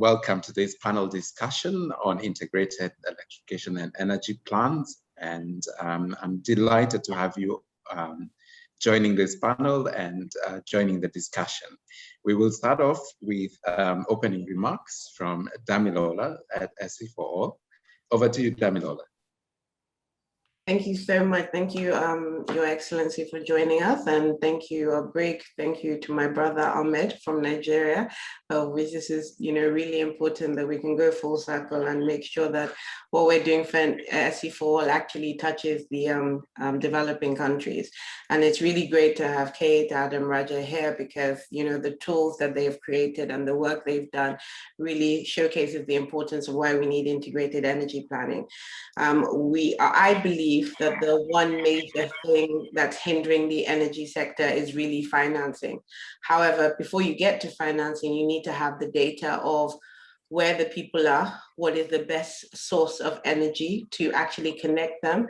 welcome to this panel discussion on integrated electrification and energy plans. And I'm delighted to have you joining this panel and joining the discussion. We will start off with opening remarks from Damilola at SEforALL. Over to you, Damilola. Thank you so much. Thank you, Your Excellency, for joining us, and thank you, a big thank you to my brother Ahmed from Nigeria, which this is, really important that we can go full circle and make sure that what we're doing for SEforALL actually touches the developing countries. And it's really great to have Kate, Adam, Raja here because, the tools that they've created and the work they've done really showcases the importance of why we need integrated energy planning. I believe that the one major thing that's hindering the energy sector is really financing. However, before you get to financing, you need to have the data of where the people are, what is the best source of energy to actually connect them,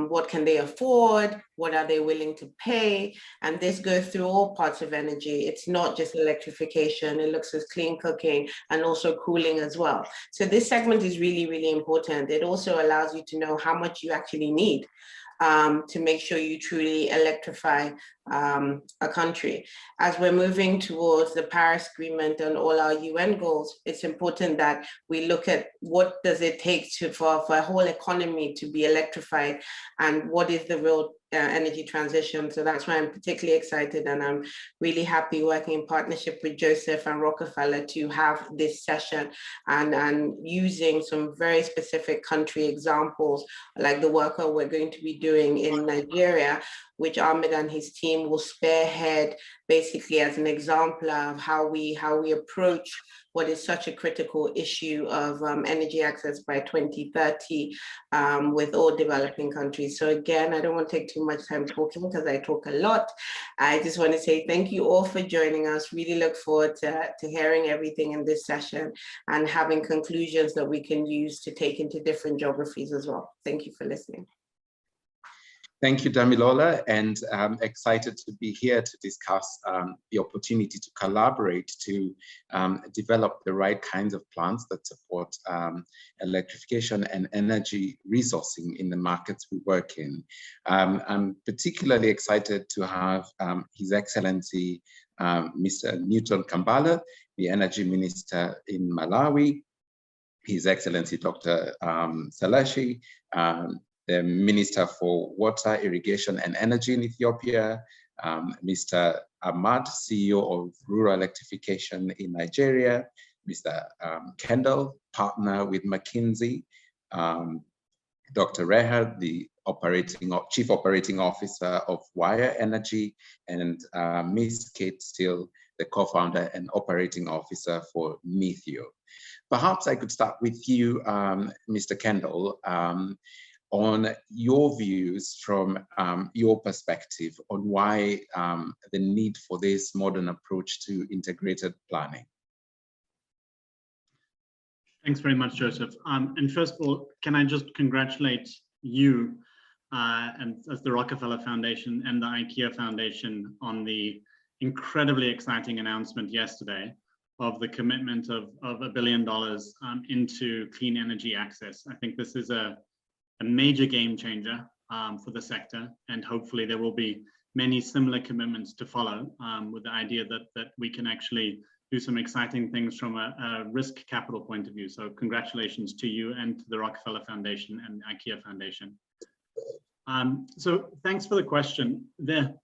what can they afford, what are they willing to pay, and this goes through all parts of energy. It's not just electrification, it looks at clean cooking and also cooling as well. So this segment is really, really important. It also allows you to know how much you actually need to make sure you truly electrify a country. As we're moving towards the Paris Agreement and all our UN goals, it's important that we look at what does it take for a whole economy to be electrified and what is the real energy transition. So that's why I'm particularly excited, and I'm really happy working in partnership with Joseph and Rockefeller to have this session and using some very specific country examples like the work that we're going to be doing in Nigeria, which Ahmed and his team will spearhead basically as an example of how we approach what is such a critical issue of energy access by 2030 with all developing countries. So again, I don't want to take too much time talking because I talk a lot. I just want to say thank you all for joining us. Really look forward to hearing everything in this session and having conclusions that we can use to take into different geographies as well. Thank you for listening. Thank you, Damilola, and I'm excited to be here to discuss the opportunity to collaborate to develop the right kinds of plans that support electrification and energy resourcing in the markets we work in. I'm particularly excited to have His Excellency Mr. Newton Kambala, the Energy Minister in Malawi, His Excellency Dr. Salashi, the Minister for Water, Irrigation and Energy in Ethiopia, Mr. Ahmad, CEO of Rural Electrification in Nigeria, Mr. Kendall, partner with McKinsey, Dr. Reha, the Chief Operating Officer of Wire Energy, and Ms. Kate Steele, the co-founder and operating officer for Metheo. Perhaps I could start with you, Mr. Kendall, on your views from your perspective on why the need for this modern approach to integrated planning. Thanks very much, Joseph. And first of all, can I just congratulate you and as the Rockefeller Foundation and the IKEA Foundation on the incredibly exciting announcement yesterday of the commitment of $1 billion into clean energy access. I think this is a major game changer for the sector, and hopefully there will be many similar commitments to follow with the idea that we can actually do some exciting things from a risk capital point of view. So congratulations to you and to the Rockefeller Foundation and IKEA Foundation. So thanks for the question. The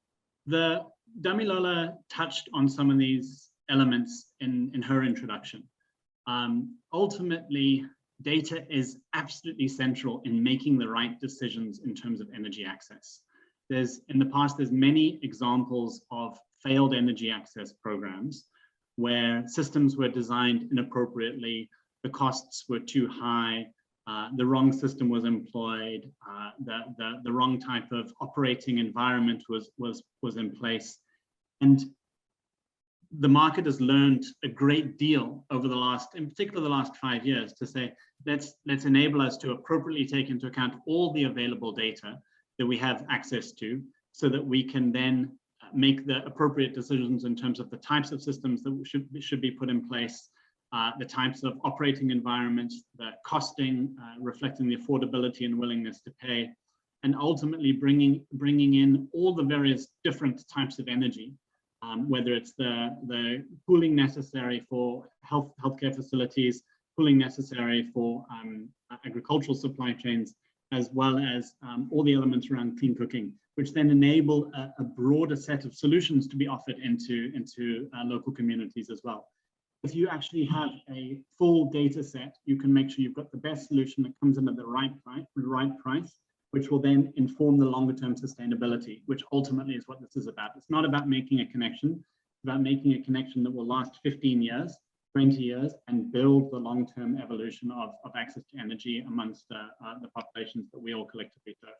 Damilola touched on some of these elements in her introduction. Ultimately, data is absolutely central in making the right decisions in terms of energy access. In the past, there's many examples of failed energy access programs where systems were designed inappropriately, the costs were too high, the wrong system was employed, the wrong type of operating environment was in place. And the market has learned a great deal over the last, in particular the last 5 years, to say, let's enable us to appropriately take into account all the available data that we have access to, so that we can then make the appropriate decisions in terms of the types of systems that should be put in place, the types of operating environments, the costing, reflecting the affordability and willingness to pay, and ultimately bringing in all the various different types of energy, whether it's the cooling necessary for healthcare facilities, cooling necessary for agricultural supply chains, as well as all the elements around clean cooking, which then enable a broader set of solutions to be offered into local communities as well. If you actually have a full data set, you can make sure you've got the best solution that comes in at the right price, which will then inform the longer term sustainability, which ultimately is what this is about. It's not about making a connection, it's about making a connection that will last 15 years, 20 years, and build the long-term evolution of access to energy amongst the populations that we all collectively serve.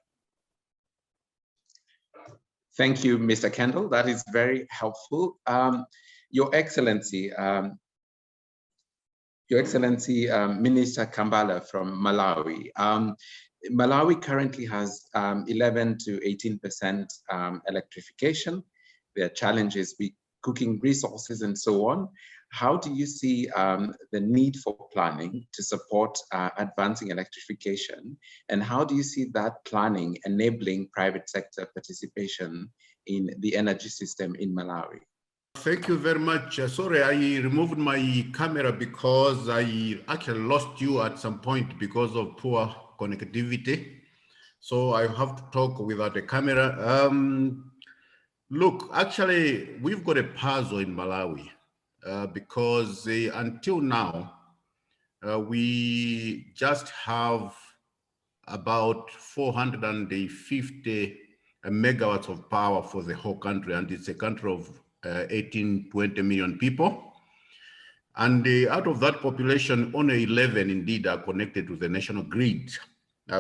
Thank you, Mr. Kendall. That is very helpful. Your Excellency, Minister Kambala from Malawi. Malawi currently has 11 to 18% electrification. There are challenges with cooking resources and so on. How do you see the need for planning to support advancing electrification? And how do you see that planning enabling private sector participation in the energy system in Malawi? Thank you very much. Sorry, I removed my camera because I actually lost you at some point because of poor connectivity. So I have to talk without a camera. Look, actually, we've got a puzzle in Malawi because until now, we just have about 450 megawatts of power for the whole country, and it's a country of 18-20 million people. And out of that population, only 11 indeed are connected to the national grid,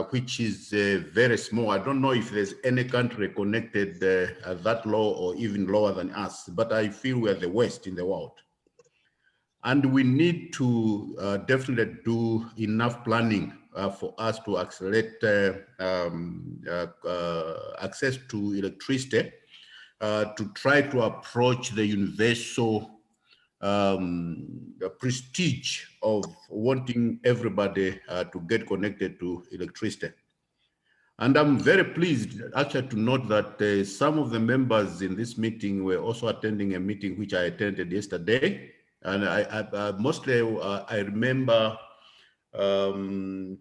which is very small. I don't know if there's any country connected that low or even lower than us, but I feel we're the worst in the world. And we need to definitely do enough planning for us to accelerate access to electricity, to try to approach the universal prestige of wanting everybody to get connected to electricity. And I'm very pleased actually to note that some of the members in this meeting were also attending a meeting which I attended yesterday. And I mostly remember the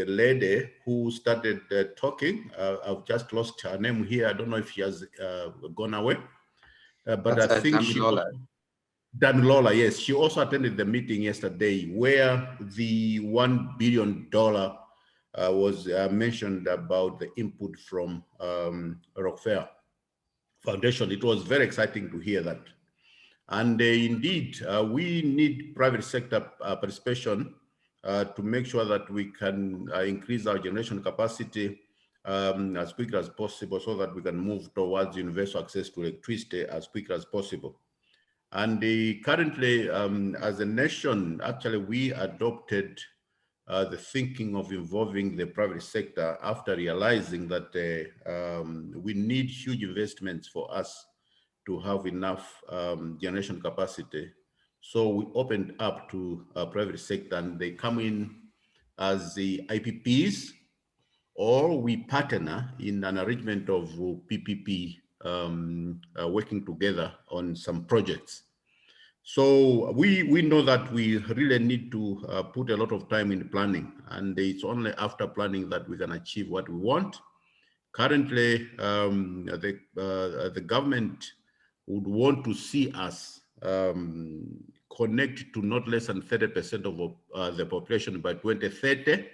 lady who started talking. I've just lost her name here. I don't know if she has gone away. But that's I think Damilola, yes. She also attended the meeting yesterday where the $1 billion was mentioned about the input from Rockefeller Foundation. It was very exciting to hear that. And indeed, we need private sector participation to make sure that we can increase our generation capacity as quickly as possible so that we can move towards universal access to electricity as quickly as possible. And currently, as a nation, actually, we adopted the thinking of involving the private sector after realizing that we need huge investments for us to have enough generation capacity. So we opened up to private sector, and they come in as the IPPs, or we partner in an arrangement of PPP, working together on some projects. So we know that we really need to put a lot of time in planning, and it's only after planning that we can achieve what we want. Currently, the government would want to see us connect to not less than 30% of the population by 2030.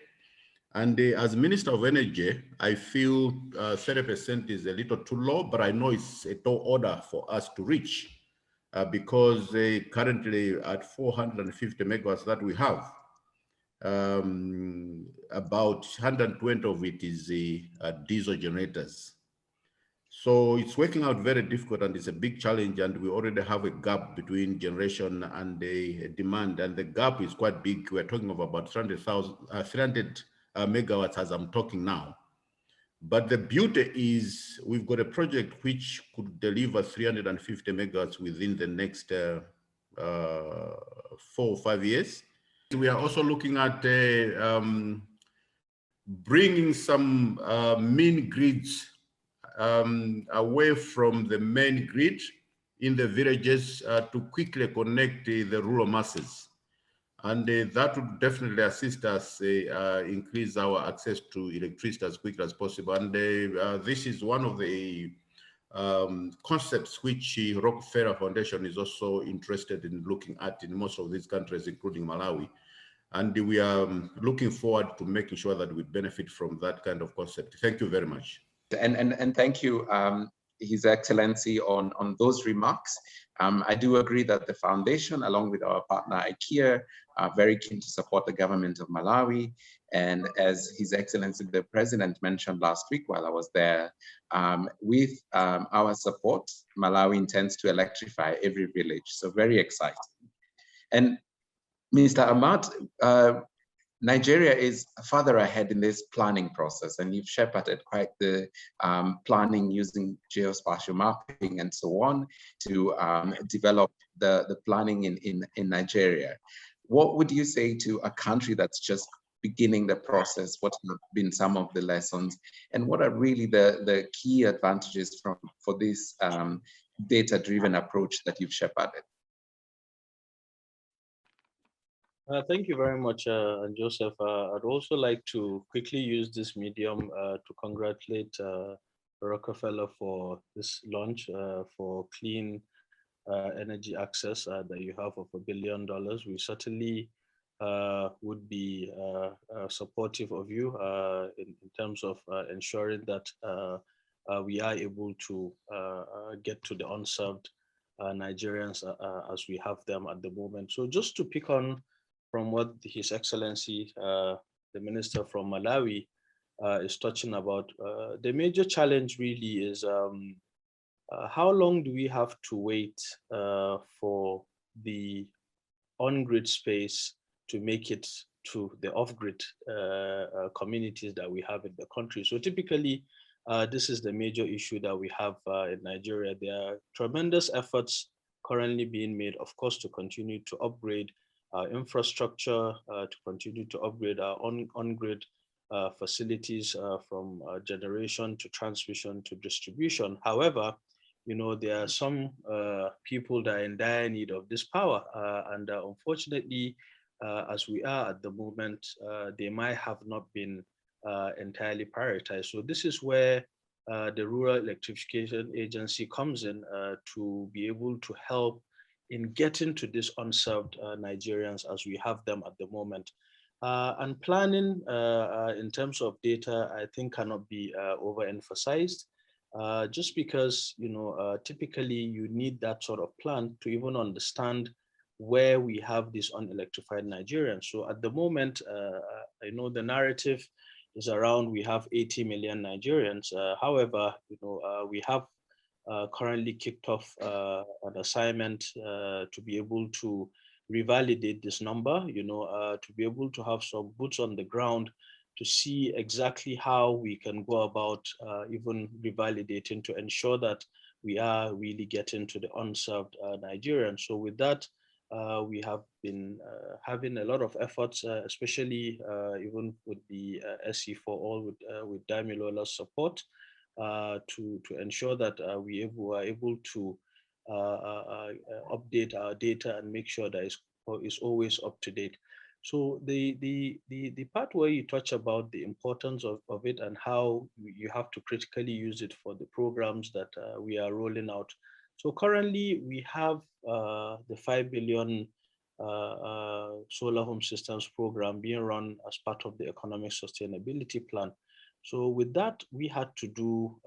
And as Minister of Energy, I feel 30% is a little too low, but I know it's a tall order for us to reach because currently at 450 megawatts that we have, about 120 of it is diesel generators. So it's working out very difficult, and it's a big challenge, and we already have a gap between generation and the demand, and the gap is quite big. We're talking of about 300 megawatts as I'm talking now. But the beauty is we've got a project which could deliver 350 megawatts within the next 4 or 5 years. We are also looking at bringing some mini grids away from the main grid in the villages to quickly connect the rural masses. And that would definitely assist us increase our access to electricity as quickly as possible. And this is one of the concepts which Rockefeller Foundation is also interested in looking at in most of these countries, including Malawi. And we are looking forward to making sure that we benefit from that kind of concept. Thank you very much. And thank you, His Excellency, on those remarks. I do agree that the foundation, along with our partner IKEA, are very keen to support the government of Malawi. And as His Excellency the President mentioned last week while I was there, with our support, Malawi intends to electrify every village. So very exciting. And Mr. Ahmad, Nigeria is further ahead in this planning process, and you've shepherded quite the planning using geospatial mapping and so on to develop the planning in Nigeria. What would you say to a country that's just beginning the process? What have been some of the lessons, and what are really the key advantages for this data-driven approach that you've shepherded? Thank you very much, Joseph. I'd also like to quickly use this medium to congratulate Rockefeller for this launch for clean energy access that you have of $1 billion. We certainly would be supportive of you in terms of ensuring that we are able to get to the unserved Nigerians as we have them at the moment. So just to pick on from what His Excellency, the Minister from Malawi is touching about, the major challenge really is how long do we have to wait for the on-grid space to make it to the off-grid communities that we have in the country. So typically, this is the major issue that we have in Nigeria. There are tremendous efforts currently being made, of course, to continue to upgrade our infrastructure, to continue to upgrade our on-grid facilities from generation to transmission to distribution. However, there are some people that are in dire need of this power, and unfortunately, as we are at the moment, they might have not been entirely prioritized. So this is where the Rural Electrification Agency comes in to be able to help in getting to these unserved Nigerians as we have them at the moment. And planning in terms of data, I think cannot be overemphasized. Just because, typically you need that sort of plan to even understand where we have these unelectrified Nigerians. So at the moment, I know the narrative is around we have 80 million Nigerians. However, we have currently kicked off an assignment to be able to revalidate this number, to be able to have some boots on the ground to see exactly how we can go about even revalidating to ensure that we are really getting to the unserved Nigerians. So with that, we have been having a lot of efforts, especially even with the SEforALL with Damilola's support, to ensure that we are able to update our data and make sure that it's always up to date. So the part where you touch about the importance of it and how you have to critically use it for the programs that we are rolling out. So currently we have the 5 billion solar home systems program being run as part of the economic sustainability plan. So with that, we had to do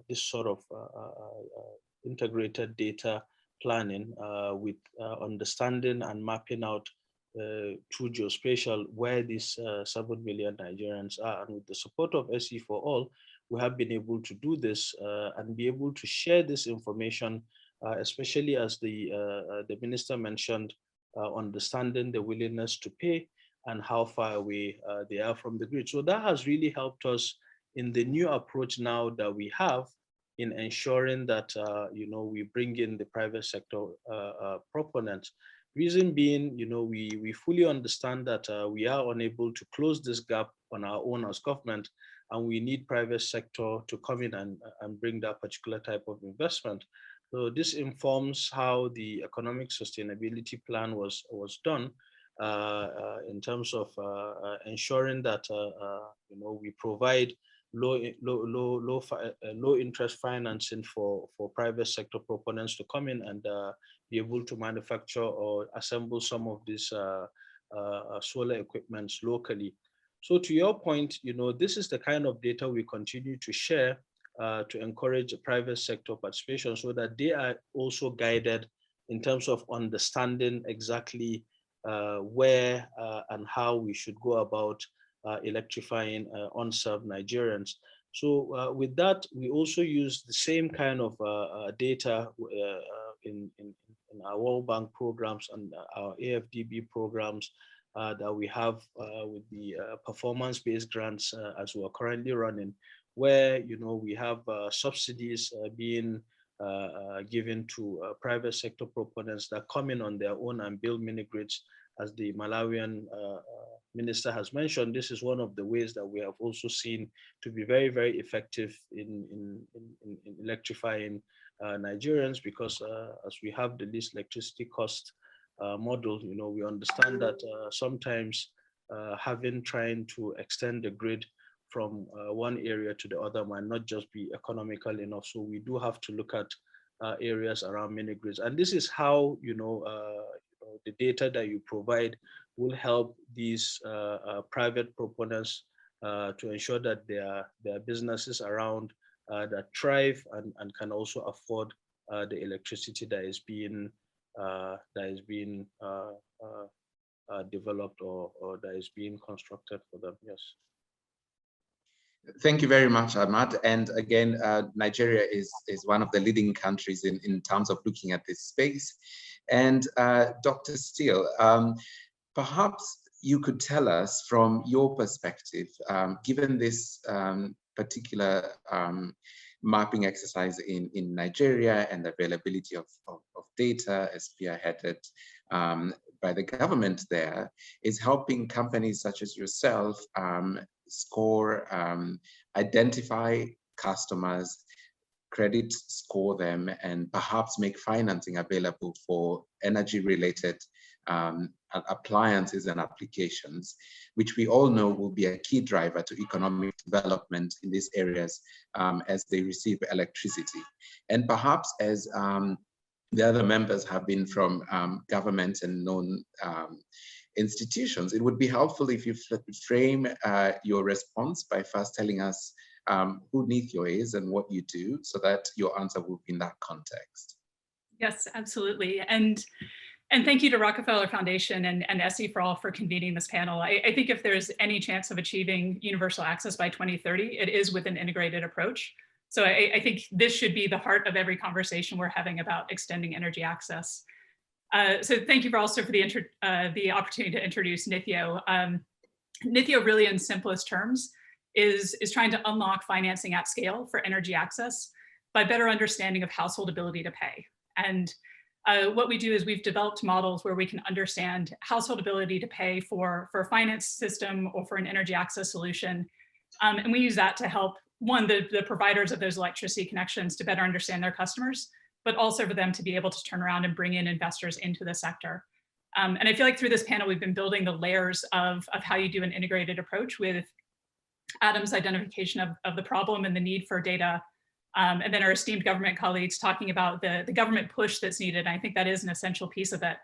this sort of integrated data planning with understanding and mapping out through geospatial where these 7 million Nigerians are. And with the support of SEforALL, we have been able to do this and be able to share this information, especially as the minister mentioned, understanding the willingness to pay and how far away they are from the grid. So that has really helped us in the new approach now that we have in ensuring that we bring in the private sector proponents. Reason being, we fully understand that we are unable to close this gap on our own as government, and we need private sector to come in and bring that particular type of investment. So this informs how the economic sustainability plan was done in terms of ensuring that we provide low interest financing for private sector proponents to come in and be able to manufacture or assemble some of these solar equipments locally. So to your point, this is the kind of data we continue to share to encourage private sector participation so that they are also guided in terms of understanding exactly where and how we should go about electrifying unserved Nigerians. So with that, we also use the same kind of data in our World Bank programs and our AFDB programs that we have with the performance-based grants as we are currently running, where we have subsidies being given to private sector proponents that come in on their own and build mini grids. As the Malawian minister has mentioned, this is one of the ways that we have also seen to be very, very effective in electrifying Nigerians, because as we have the least electricity cost model, we understand that sometimes trying to extend the grid from one area to the other might not just be economical enough. So we do have to look at areas around mini grids, and this is how the data that you provide will help these private proponents to ensure that there are businesses around that thrive and can also afford the electricity that is being developed or that is being constructed for them. Yes. Thank you very much, Ahmad. And again, Nigeria is one of the leading countries in terms of looking at this space. And Dr. Steele, perhaps you could tell us from your perspective, given this particular mapping exercise in Nigeria and the availability of data as spearheaded by the government there, is helping companies such as yourself score, identify customers, credit score them, and perhaps make financing available for energy-related appliances and applications, which we all know will be a key driver to economic development in these areas as they receive electricity. And perhaps as the other members have been from government and known institutions, it would be helpful if you frame your response by first telling us who Nithyo is and what you do, so that your answer will be in that context. Yes, absolutely. And thank you to Rockefeller Foundation and SEforALL for convening this panel. I think if there's any chance of achieving universal access by 2030, it is with an integrated approach. So I think this should be the heart of every conversation we're having about extending energy access. So thank you also for the opportunity to introduce Nithyo. Nithyo, really in simplest terms, is trying to unlock financing at scale for energy access by better understanding of household ability to pay. And what we do is we've developed models where we can understand household ability to pay for a finance system or for an energy access solution. And we use that to help, one, the providers of those electricity connections to better understand their customers, but also for them to be able to turn around and bring in investors into the sector. And I feel like through this panel, we've been building the layers of how you do an integrated approach, with Adam's identification of the problem and the need for data, and then our esteemed government colleagues talking about the government push that's needed. And I think that is an essential piece of it.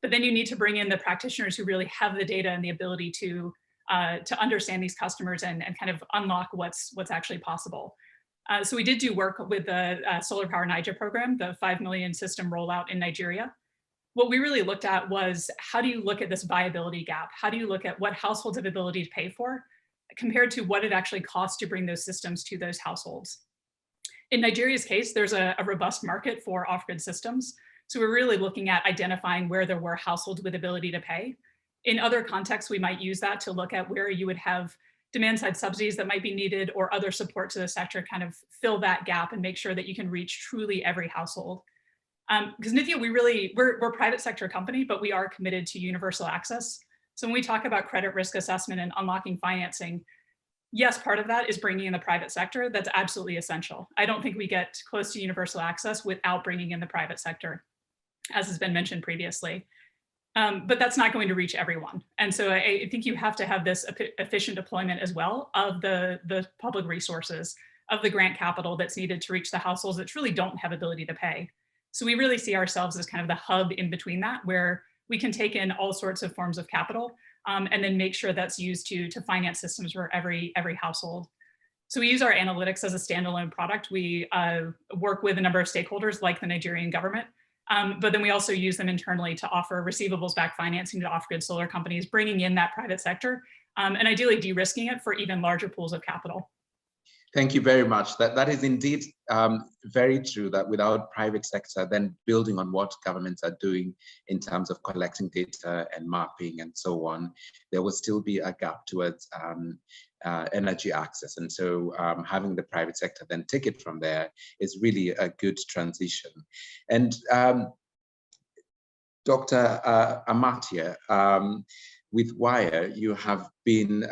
But then you need to bring in the practitioners who really have the data and the ability to understand these customers and kind of unlock what's actually possible. So we did do work with the Solar Power Niger program, the 5 million system rollout in Nigeria. What we really looked at was, how do you look at this viability gap? How do you look at what households have ability to pay for compared to what it actually costs to bring those systems to those households? In Nigeria's case, there's a robust market for off-grid systems. So we're really looking at identifying where there were households with ability to pay. In other contexts, we might use that to look at where you would have demand side subsidies that might be needed or other support to the sector, kind of fill that gap and make sure that you can reach truly every household. Because Nithya, we're a private sector company, but we are committed to universal access. So when we talk about credit risk assessment and unlocking financing, yes, part of that is bringing in the private sector. That's absolutely essential. I don't think we get close to universal access without bringing in the private sector, as has been mentioned previously. But that's not going to reach everyone. And so I think you have to have this efficient deployment as well of the public resources, of the grant capital that's needed to reach the households that truly don't have ability to pay. So we really see ourselves as kind of the hub in between that, where we can take in all sorts of forms of capital and then make sure that's used to finance systems for every household. So we use our analytics as a standalone product. We work with a number of stakeholders like the Nigerian government, but then we also use them internally to offer receivables-backed financing to off-grid solar companies, bringing in that private sector and ideally de-risking it for even larger pools of capital. Thank you very much. That is indeed very true, that without private sector, then building on what governments are doing in terms of collecting data and mapping and so on, there will still be a gap towards energy access. And so having the private sector then take it from there is really a good transition. And Dr. Amartya, with WIRE, you have been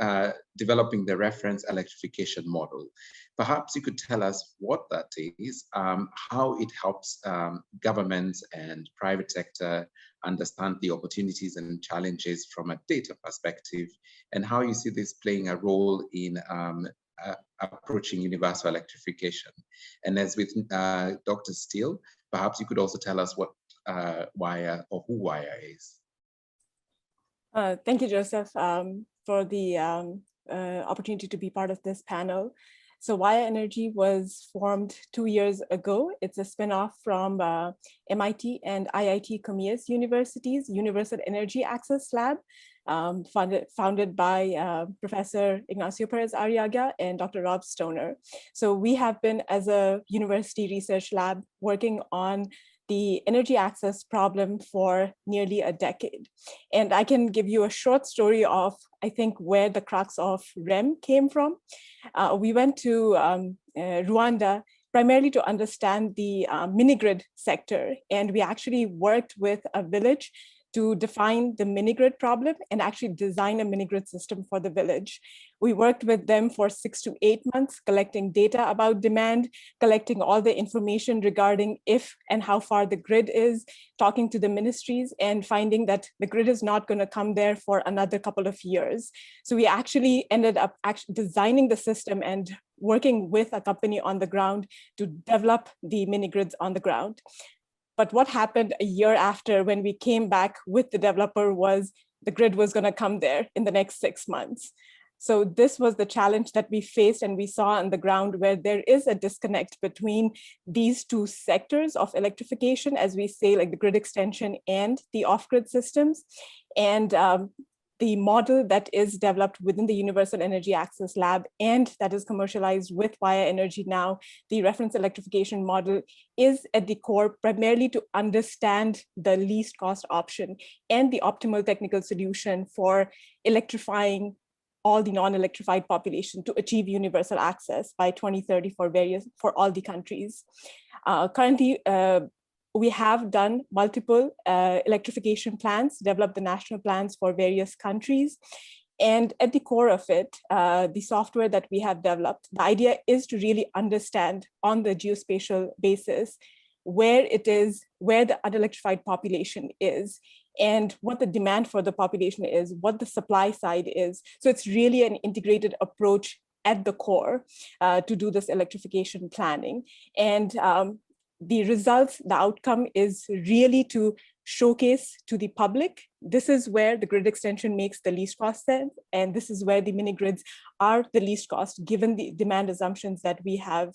developing the reference electrification model. Perhaps you could tell us what that is, how it helps governments and private sector understand the opportunities and challenges from a data perspective, and how you see this playing a role in approaching universal electrification. And as with Dr. Steele, perhaps you could also tell us what WIRE or who WIRE is. Thank you, Joseph, for the opportunity to be part of this panel. So WIRE Energy was formed 2 years ago. It's a spin-off from MIT and IIT Comillas University's Universal Energy Access Lab, founded by Professor Ignacio Perez Arriaga and Dr. Rob Stoner. So we have been, as a university research lab, working on the energy access problem for nearly a decade. And I can give you a short story of, I think, where the crux of REM came from. We went to Rwanda primarily to understand the mini-grid sector. And we actually worked with a village to define the mini-grid problem and actually design a mini-grid system for the village. We worked with them for 6 to 8 months, collecting data about demand, collecting all the information regarding if and how far the grid is, talking to the ministries, and finding that the grid is not going to come there for another couple of years. So we actually ended up designing the system and working with a company on the ground to develop the mini-grids on the ground. But what happened a year after, when we came back with the developer, was the grid was going to come there in the next 6 months. So this was the challenge that we faced and we saw on the ground, where there is a disconnect between these two sectors of electrification, as we say, like the grid extension and the off-grid systems. And the model that is developed within the Universal Energy Access Lab and that is commercialized with WIRE Energy now, the reference electrification model, is at the core primarily to understand the least cost option and the optimal technical solution for electrifying all the non-electrified population to achieve universal access by 2030 for all the countries. Currently, we have done multiple electrification plans, developed the national plans for various countries. And at the core of it, the software that we have developed, the idea is to really understand on the geospatial basis where it is, where the unelectrified population is, and what the demand for the population is, what the supply side is. So it's really an integrated approach at the core to do this electrification planning. And the results, the outcome is really to showcase to the public, this is where the grid extension makes the least cost sense, and this is where the mini grids are the least cost, given the demand assumptions that we have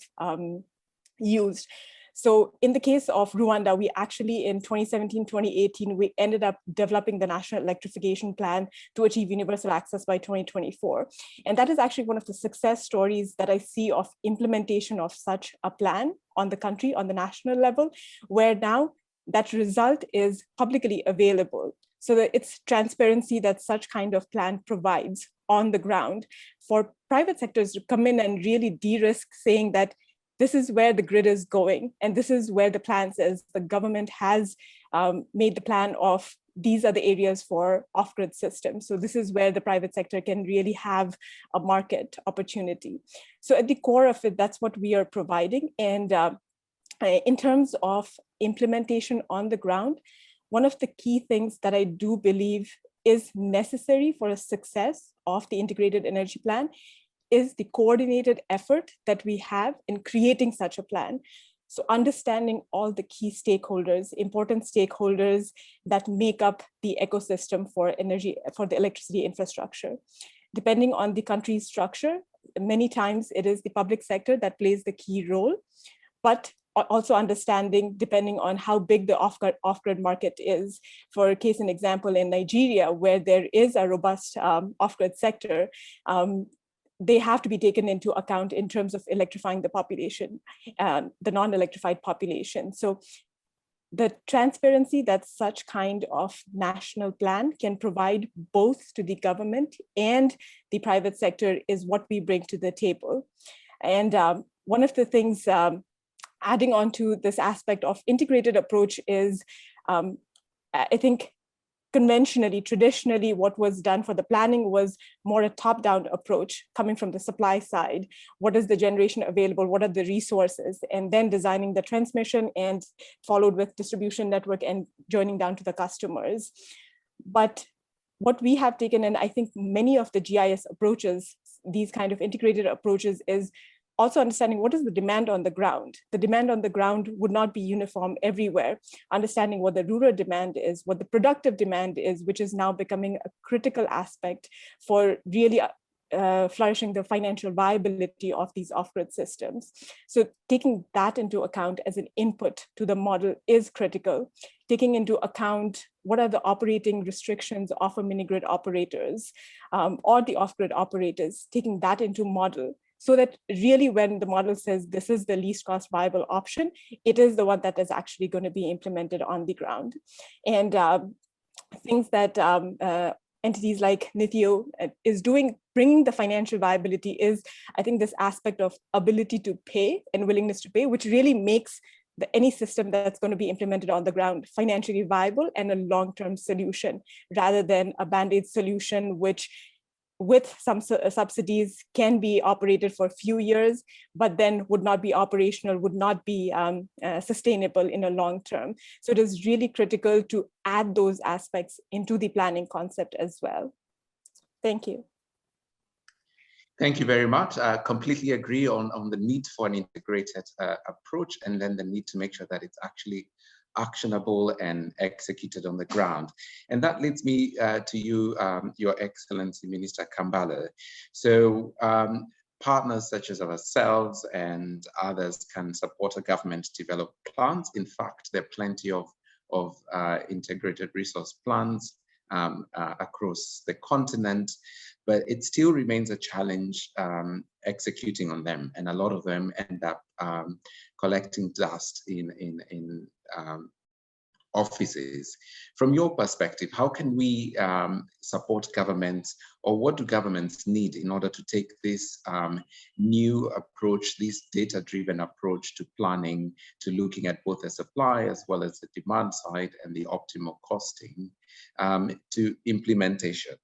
used. So in the case of Rwanda, we actually in 2017, 2018, we ended up developing the National Electrification Plan to achieve universal access by 2024. And that is actually one of the success stories that I see of implementation of such a plan on the country, on the national level, where now that result is publicly available. So that it's transparency that such kind of plan provides on the ground for private sectors to come in and really de-risk, saying that this is where the grid is going. And this is where the plan says the government has made the plan of these are the areas for off-grid systems. So this is where the private sector can really have a market opportunity. So at the core of it, that's what we are providing. And in terms of implementation on the ground, one of the key things that I do believe is necessary for a success of the integrated energy plan is the coordinated effort that we have in creating such a plan. So understanding all the key stakeholders, important stakeholders that make up the ecosystem for energy, for the electricity infrastructure. Depending on the country's structure, many times it is the public sector that plays the key role, but also understanding, depending on how big the off-grid market is. For a case and example, in Nigeria, where there is a robust off-grid sector, they have to be taken into account in terms of electrifying the population, the non-electrified population. So the transparency that such kind of national plan can provide both to the government and the private sector is what we bring to the table. And one of the things adding on to this aspect of integrated approach is, I think, conventionally, traditionally, what was done for the planning was more a top-down approach coming from the supply side. What is the generation available? What are the resources? And then designing the transmission and followed with distribution network and joining down to the customers. But what we have taken, and I think many of the GIS approaches, these kind of integrated approaches, is also understanding what is the demand on the ground. The demand on the ground would not be uniform everywhere. Understanding what the rural demand is, what the productive demand is, which is now becoming a critical aspect for really flourishing the financial viability of these off-grid systems. So taking that into account as an input to the model is critical. Taking into account what are the operating restrictions of a mini-grid operators or the off-grid operators, taking that into model, so that really when the model says this is the least cost viable option, it is the one that is actually going to be implemented on the ground. And things that entities like NITIO is doing, bringing the financial viability is, I think, this aspect of ability to pay and willingness to pay, which really makes any system that's going to be implemented on the ground financially viable and a long-term solution, rather than a band-aid solution, which with some subsidies can be operated for a few years, but then would not be operational, would not be sustainable in a long term. So it is really critical to add those aspects into the planning concept as well. Thank you. Thank you very much. I completely agree on the need for an integrated approach, and then the need to make sure that it's actually actionable and executed on the ground. And that leads me to you, Your Excellency, Minister Kambale. So partners such as ourselves and others can support a government to develop plans. In fact, there are plenty of integrated resource plans across the continent, but it still remains a challenge executing on them. And a lot of them end up collecting dust in offices. From your perspective, how can we support governments, or what do governments need in order to take this new approach, this data-driven approach to planning, to looking at both the supply as well as the demand side and the optimal costing to implementation?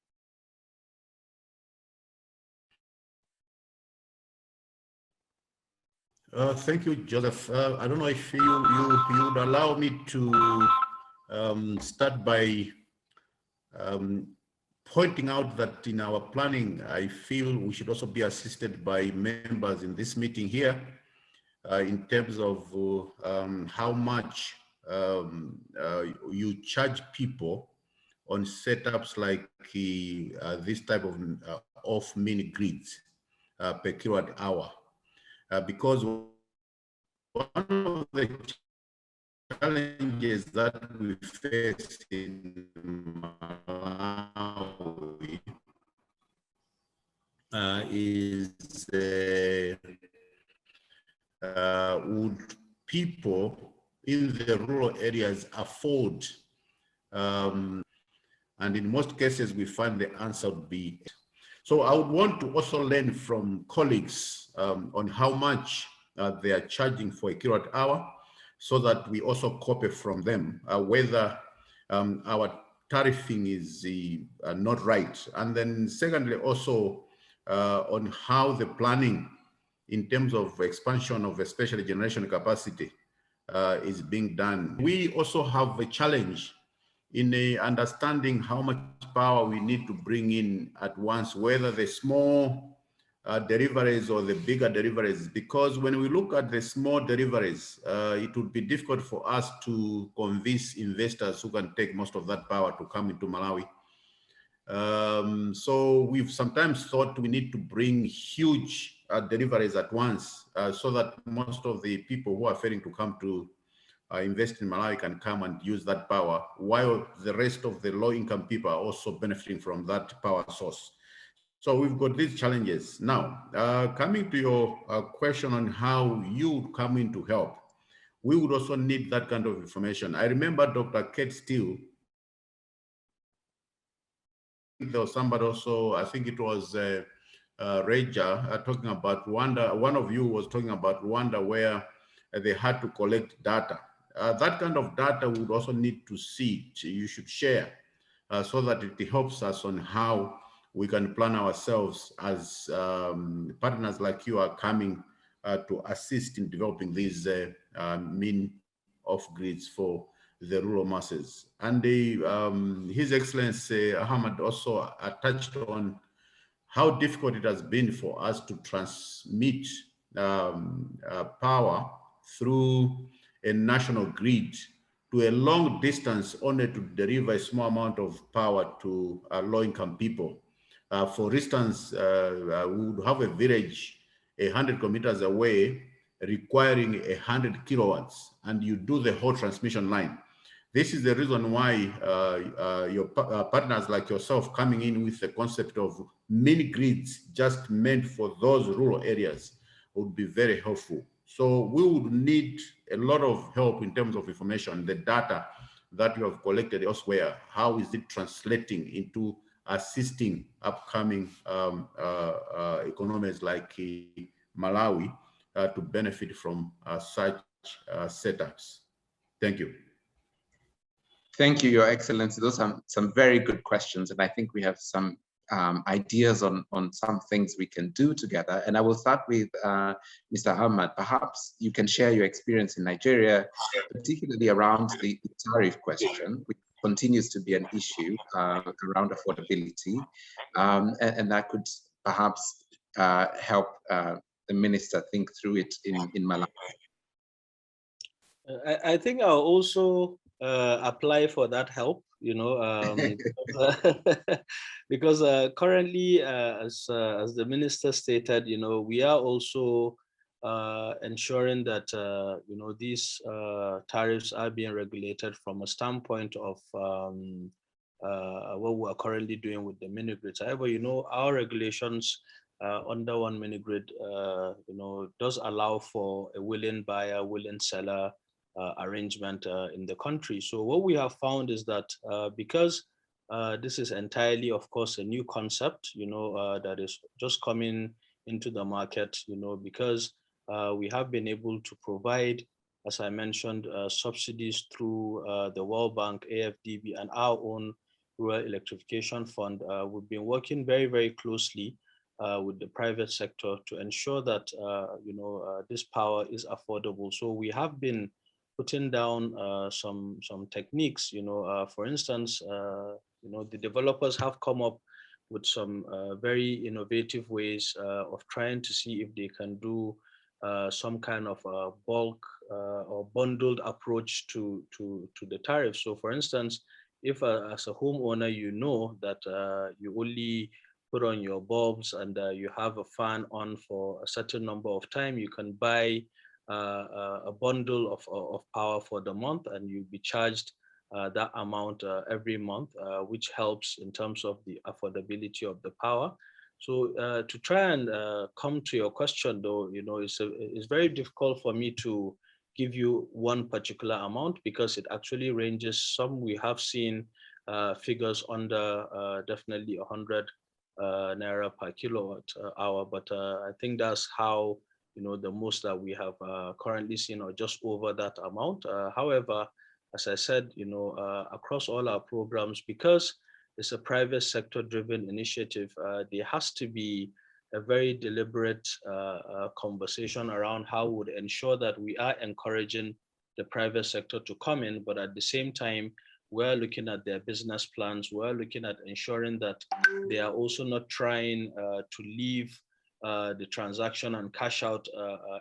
Thank you, Joseph. I don't know if you would allow me to start by pointing out that in our planning, I feel we should also be assisted by members in this meeting here in terms of how much you charge people on setups like this type of off mini grids per kilowatt hour. Because one of the challenges that we face in Malawi is would people in the rural areas afford? And in most cases, we find the answer would be. So I would want to also learn from colleagues on how much they are charging for a kilowatt hour, so that we also copy from them whether our tariffing is not right. And then secondly, also on how the planning in terms of expansion of especially generation capacity is being done. We also have a challenge in understanding how much power we need to bring in at once, whether the small deliveries or the bigger deliveries, because when we look at the small deliveries, it would be difficult for us to convince investors who can take most of that power to come into Malawi. So we've sometimes thought we need to bring huge deliveries at once so that most of the people who are failing to come to invest in Malawi can come and use that power, while the rest of the low-income people are also benefiting from that power source. So we've got these challenges. Now, coming to your question on how you would come in to help, we would also need that kind of information. I remember Dr. Kate Steele. There was somebody also, I think it was Reja, talking about Rwanda. One of you was talking about Rwanda, where they had to collect data. That kind of data would also need to see, you should share, so that it helps us on how we can plan ourselves as partners like you are coming to assist in developing these mean off grids for the rural masses. And His Excellency Ahmad also touched on how difficult it has been for us to transmit power through a national grid to a long distance only to deliver a small amount of power to low-income people. For instance, we would have a village 100 kilometers away requiring 100 kilowatts, and you do the whole transmission line. This is the reason why your partners like yourself coming in with the concept of mini grids just meant for those rural areas would be very helpful. So we would need a lot of help in terms of information, the data that you have collected elsewhere. How is it translating into assisting upcoming economies like Malawi to benefit from such setups? Thank you. Thank you, Your Excellency. Those are some very good questions, and I think we have some ideas on some things we can do together. And I will start with Mr. Ahmad. Perhaps you can share your experience in Nigeria, particularly around the tariff question, which continues to be an issue around affordability, and that could perhaps help the minister think through it in Malawi. I think I'll also apply for that help, you know, because currently, as the minister stated, you know, we are also ensuring that, you know, these tariffs are being regulated from a standpoint of what we are currently doing with the mini grids. However, you know, our regulations under one mini grid, you know, does allow for a willing buyer, willing seller arrangement in the country. So what we have found is that because this is entirely, of course, a new concept, you know, that is just coming into the market, you know, because we have been able to provide, as I mentioned, subsidies through the World Bank, AFDB, and our own Rural Electrification Fund. We've been working very, very closely with the private sector to ensure that, you know, this power is affordable. So we have been putting down some techniques, you know, for instance, you know, the developers have come up with some very innovative ways of trying to see if they can do some kind of bulk or bundled approach to the tariff. So for instance, if as a homeowner, you know that you only put on your bulbs and you have a fan on for a certain number of time, you can buy a bundle of power for the month, and you'll be charged that amount every month, which helps in terms of the affordability of the power. So to try and come to your question, though, you know, it's very difficult for me to give you one particular amount because it actually ranges. Some we have seen figures under definitely 100 naira per kilowatt hour, but I think that's how the most that we have currently seen, or just over that amount. However, as I said, across all our programs, because it's a private sector driven initiative, there has to be a very deliberate conversation around how we would ensure that we are encouraging the private sector to come in, but at the same time, we're looking at their business plans. We're looking at ensuring that they are also not trying to leave the transaction and cash out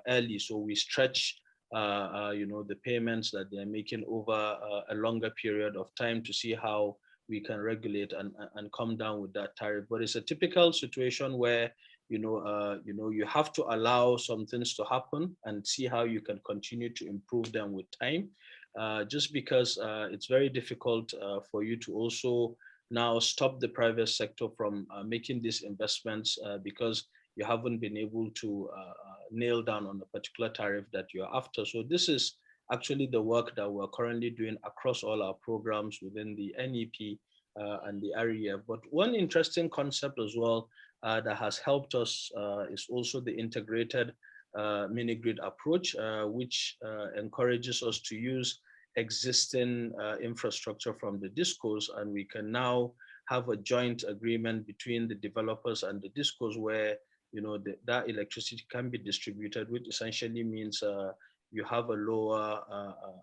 early. So we stretch, the payments that they're making over a longer period of time to see how we can regulate and come down with that tariff. But it's a typical situation where you have to allow some things to happen and see how you can continue to improve them with time. Just because it's very difficult for you to also now stop the private sector from making these investments because you haven't been able to nail down on a particular tariff that you're after. So this is actually the work that we're currently doing across all our programs within the NEP and the REF. But one interesting concept as well that has helped us is also the integrated mini-grid approach, which encourages us to use existing infrastructure from the discos, and we can now have a joint agreement between the developers and the discos where that electricity can be distributed, which essentially means you have a lower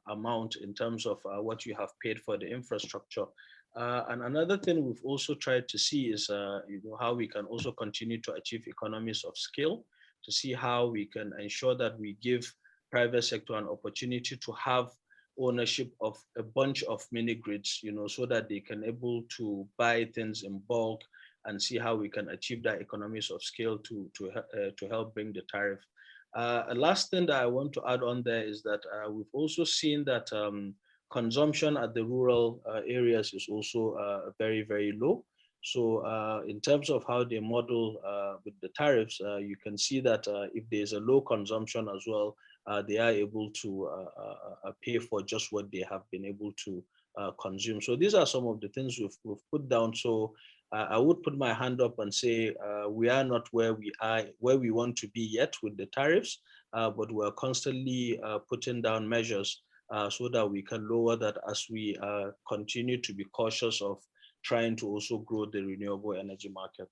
amount in terms of what you have paid for the infrastructure. And another thing we've also tried to see is how we can also continue to achieve economies of scale, to see how we can ensure that we give private sector an opportunity to have ownership of a bunch of mini grids, so that they can able to buy things in bulk and see how we can achieve that economies of scale to help bring the tariff. A last thing that I want to add on there is that we've also seen that consumption at the rural areas is also very, very low. So in terms of how they model with the tariffs, you can see that if there's a low consumption as well, they are able to pay for just what they have been able to consume. So these are some of the things we've put down. So I would put my hand up and say we are not where we want to be yet with the tariffs, but we're constantly putting down measures so that we can lower that as we continue to be cautious of trying to also grow the renewable energy market.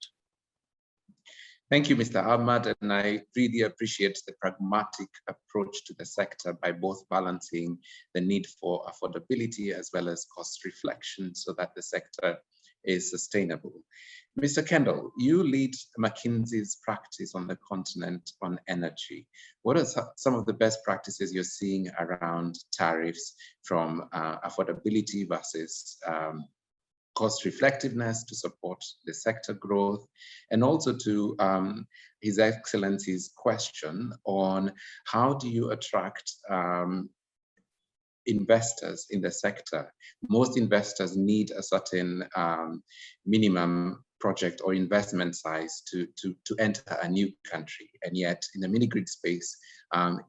Thank you, Mr. Ahmad, and I really appreciate the pragmatic approach to the sector by both balancing the need for affordability as well as cost reflection so that the sector is sustainable. Mr. Kendall, you lead McKinsey's practice on the continent on energy. What are some of the best practices you're seeing around tariffs, from affordability versus cost reflectiveness to support the sector growth, and also to His Excellency's question on how do you attract investors in the sector? Most investors need a certain minimum project or investment size to enter a new country, and yet in the mini-grid space,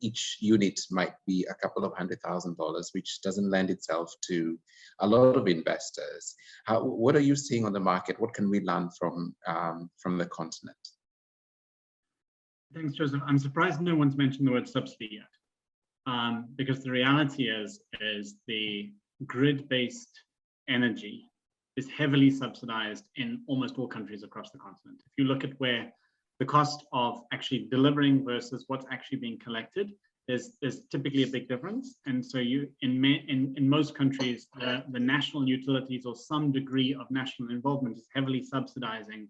each unit might be a couple of $100,000, which doesn't lend itself to a lot of investors. What are you seeing on the market? What can we learn from the continent? Thanks, Joseph. I'm surprised no one's mentioned the word subsidy yet, because the reality is the grid-based energy is heavily subsidized in almost all countries across the continent. If you look at where the cost of actually delivering versus what's actually being collected, there's typically a big difference. And so in most countries, the national utilities or some degree of national involvement is heavily subsidizing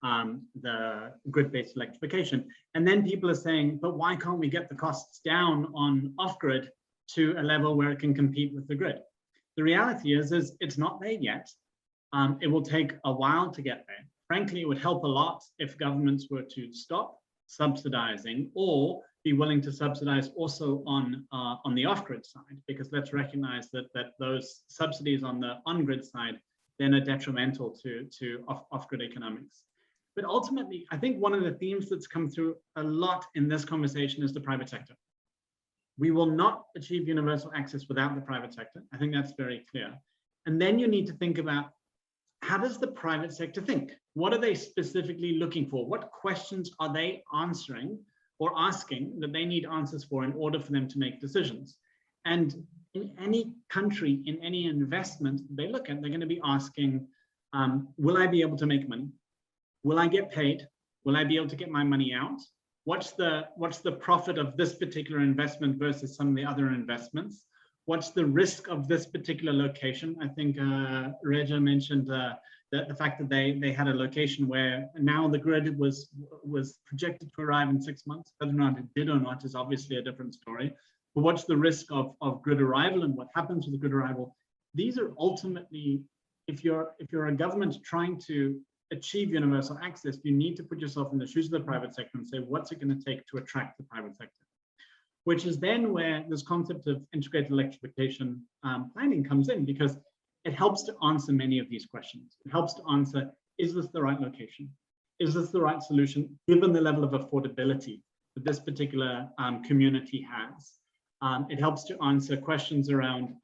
the grid-based electrification. And then people are saying, but why can't we get the costs down on off-grid to a level where it can compete with the grid? The reality is it's not there yet. It will take a while to get there. Frankly, it would help a lot if governments were to stop subsidizing or be willing to subsidize also on the off-grid side, because let's recognize that those subsidies on the on-grid side then are detrimental to off-grid economics. But ultimately, I think one of the themes that's come through a lot in this conversation is the private sector. We will not achieve universal access without the private sector. I think that's very clear. And then you need to think about, how does the private sector think? What are they specifically looking for? What questions are they answering or asking that they need answers for in order for them to make decisions. And in any country, in any investment they look at, they're going to be asking, will I be able to make money? Will I get paid? Will I be able to get my money out? What's the profit of this particular investment versus some of the other investments? What's the risk of this particular location? I think Reja mentioned the fact that they had a location where now the grid was projected to arrive in 6 months. Whether or not it did or not is obviously a different story. But what's the risk of grid arrival and what happens with the grid arrival? These are ultimately, if you're a government trying to achieve universal access, you need to put yourself in the shoes of the private sector and say, what's it going to take to attract the private sector? Which is then where this concept of integrated electrification planning comes in, because it helps to answer many of these questions. It helps to answer, is this the right location? Is this the right solution, given the level of affordability that this particular community has? It helps to answer questions around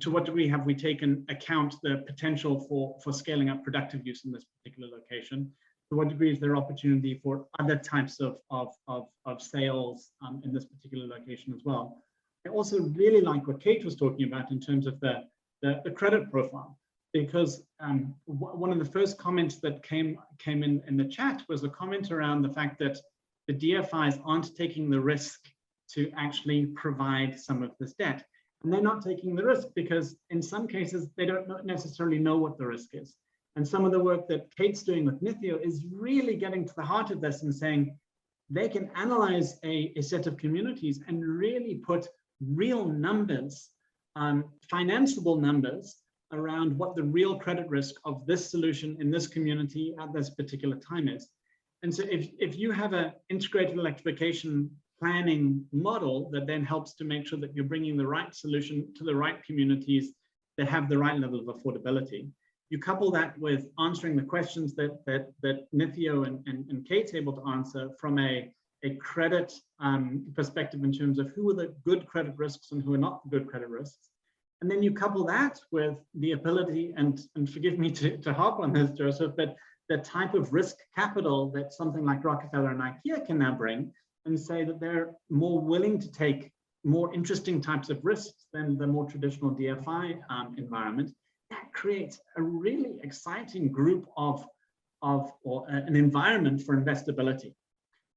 to what degree have we taken account the potential for scaling up productive use in this particular location? To what degree is there opportunity for other types of sales in this particular location as well? I also really like what Kate was talking about in terms of the credit profile, because one of the first comments that came in the chat was a comment around the fact that the DFIs aren't taking the risk to actually provide some of this debt. And they're not taking the risk because in some cases, they don't necessarily know what the risk is. And some of the work that Kate's doing with Nithyo is really getting to the heart of this and saying they can analyze a set of communities and really put real numbers, financeable numbers around what the real credit risk of this solution in this community at this particular time is. And so if you have an integrated electrification planning model that then helps to make sure that you're bringing the right solution to the right communities that have the right level of affordability. You couple that with answering the questions that Nithyo and Kate's able to answer from a credit perspective in terms of who are the good credit risks and who are not the good credit risks. And then you couple that with the ability, and forgive me to harp on this, Joseph, but the type of risk capital that something like Rockefeller and IKEA can now bring, and say that they're more willing to take more interesting types of risks than the more traditional DFI environment. That creates a really exciting group or an environment for investability.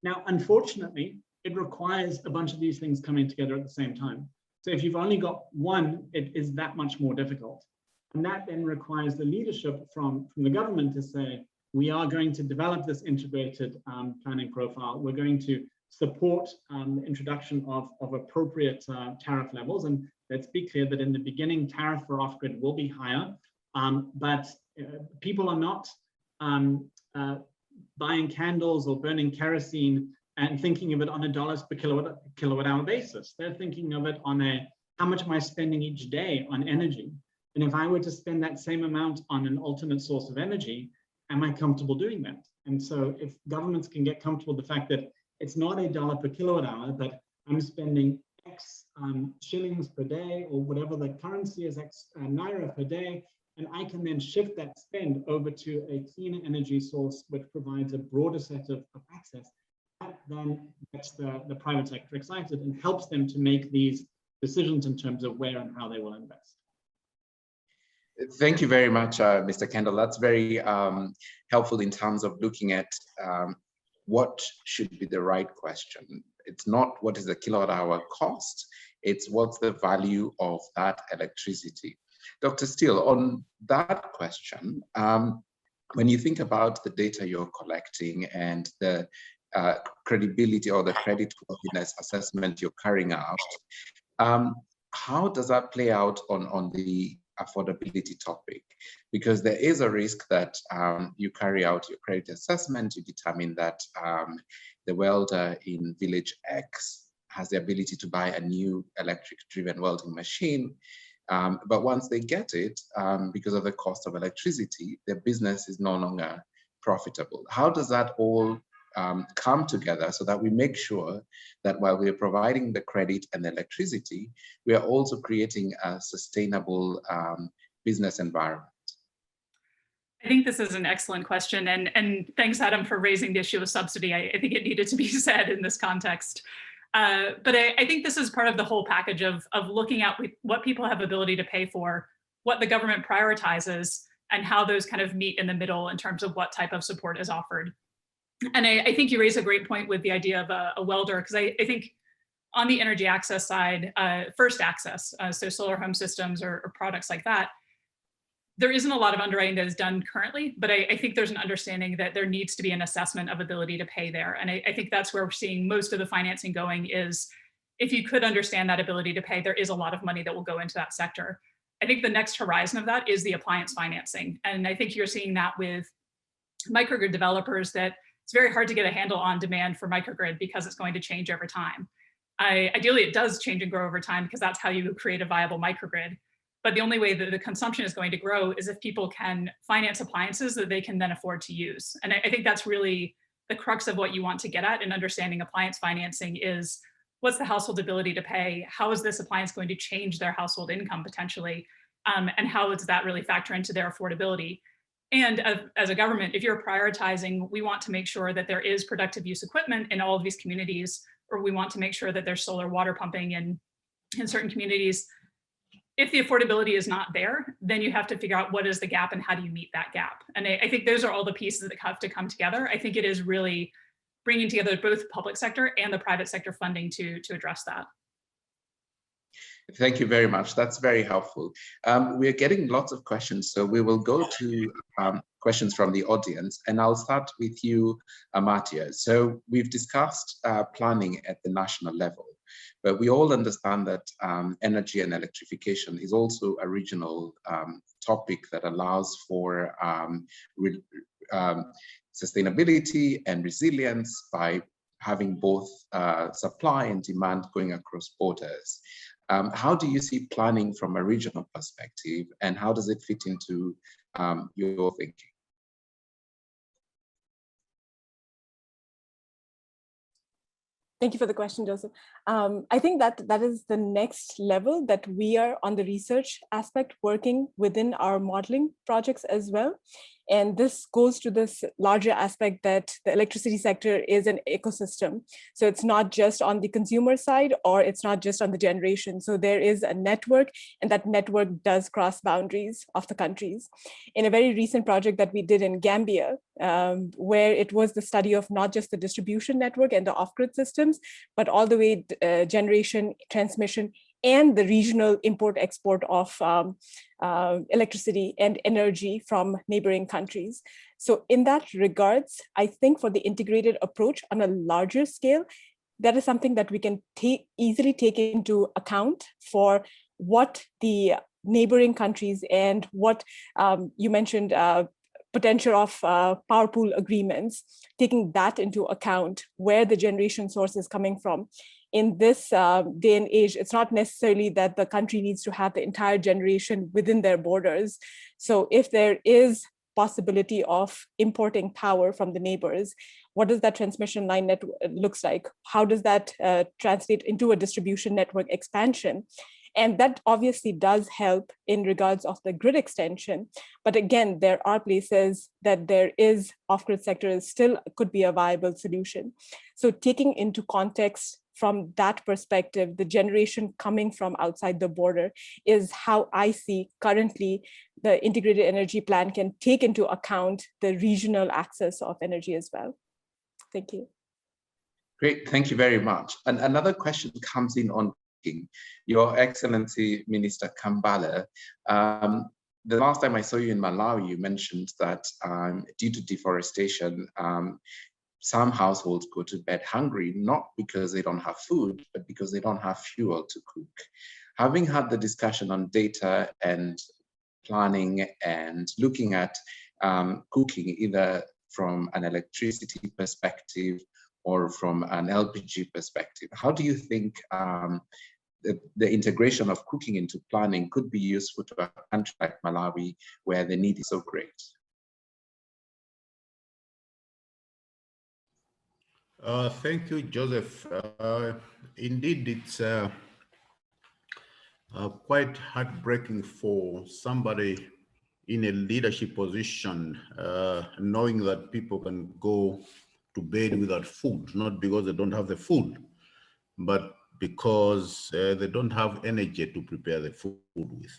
Now, unfortunately, it requires a bunch of these things coming together at the same time. So if you've only got one, it is that much more difficult. And that then requires the leadership from the government to say, we are going to develop this integrated planning profile. We're going to support the introduction of appropriate tariff levels. And let's be clear that in the beginning, tariff for off-grid will be higher, but people are not buying candles or burning kerosene and thinking of it on a dollars per kilowatt hour basis. They're thinking of it on how much am I spending each day on energy? And if I were to spend that same amount on an alternate source of energy, am I comfortable doing that? And so if governments can get comfortable with the fact that it's not $1 per kilowatt hour, but I'm spending X shillings per day or whatever the currency is, X naira per day, and I can then shift that spend over to a cleaner energy source which provides a broader set of access. That then gets the private sector excited and helps them to make these decisions in terms of where and how they will invest. Thank you very much, Mr. Kendall. That's very helpful in terms of looking at what should be the right question. It's not what is the kilowatt hour cost, it's what's the value of that electricity. Dr. Steele, on that question, when you think about the data you're collecting and the credibility or the creditworthiness assessment you're carrying out, how does that play out on the affordability topic? Because there is a risk that you carry out your credit assessment, you determine that the welder in village X has the ability to buy a new electric-driven welding machine, but once they get it, because of the cost of electricity, their business is no longer profitable. How does that all come together so that we make sure that while we are providing the credit and the electricity, we are also creating a sustainable business environment? I think this is an excellent question, and thanks, Adam, for raising the issue of subsidy. I think it needed to be said in this context. But I think this is part of the whole package of looking at what people have ability to pay for, what the government prioritizes, and how those kind of meet in the middle in terms of what type of support is offered. And I think you raise a great point with the idea of a welder, because I think on the energy access side, first access, so solar home systems or products like that, there isn't a lot of underwriting that is done currently, but I think there's an understanding that there needs to be an assessment of ability to pay there. And I think that's where we're seeing most of the financing going is, if you could understand that ability to pay, there is a lot of money that will go into that sector. I think the next horizon of that is the appliance financing. And I think you're seeing that with microgrid developers, that it's very hard to get a handle on demand for microgrid because it's going to change over time. Ideally, it does change and grow over time because that's how you create a viable microgrid. But the only way that the consumption is going to grow is if people can finance appliances that they can then afford to use. And I think that's really the crux of what you want to get at in understanding appliance financing is, what's the household's ability to pay? How is this appliance going to change their household income potentially? And how does that really factor into their affordability? And as a government, if you're prioritizing, we want to make sure that there is productive use equipment in all of these communities, or we want to make sure that there's solar water pumping in certain communities. If the affordability is not there, then you have to figure out what is the gap and how do you meet that gap. And I think those are all the pieces that have to come together. I think it is really bringing together both public sector and the private sector funding to address that. Thank you very much. That's very helpful. We're getting lots of questions, so we will go to questions from the audience, and I'll start with you, Amartya. So we've discussed planning at the national level, but we all understand that energy and electrification is also a regional topic that allows for sustainability and resilience by having both supply and demand going across borders. How do you see planning from a regional perspective, and how does it fit into your thinking? Thank you for the question, Joseph. I think that is the next level that we are on the research aspect working within our modeling projects as well. And this goes to this larger aspect that the electricity sector is an ecosystem. So it's not just on the consumer side, or it's not just on the generation. So there is a network, and that network does cross boundaries of the countries. In a very recent project that we did in Gambia, where it was the study of not just the distribution network and the off-grid systems, but all the way generation, transmission, and the regional import-export of electricity and energy from neighboring countries. So in that regards, I think for the integrated approach on a larger scale, that is something that we can easily take into account for what the neighboring countries and what you mentioned, potential of power pool agreements, taking that into account, where the generation source is coming from. In this day and age, it's not necessarily that the country needs to have the entire generation within their borders. So if there is possibility of importing power from the neighbors, what does that transmission line network looks like? How does that translate into a distribution network expansion? And that obviously does help in regards of the grid extension. But again, there are places that there is off-grid sector still could be a viable solution. So taking into context from that perspective, the generation coming from outside the border is how I see currently the integrated energy plan can take into account the regional access of energy as well. Thank you. Great, thank you very much. And another question comes in on Your Excellency, Minister Kambale. The last time I saw you in Malawi, you mentioned that due to deforestation, some households go to bed hungry, not because they don't have food, but because they don't have fuel to cook. Having had the discussion on data and planning and looking at cooking, either from an electricity perspective or from an LPG perspective, how do you think the integration of cooking into planning could be useful to a country like Malawi, where the need is so great? Thank you, Joseph. Indeed, it's quite heartbreaking for somebody in a leadership position, knowing that people can go to bed without food, not because they don't have the food, but because they don't have energy to prepare the food with.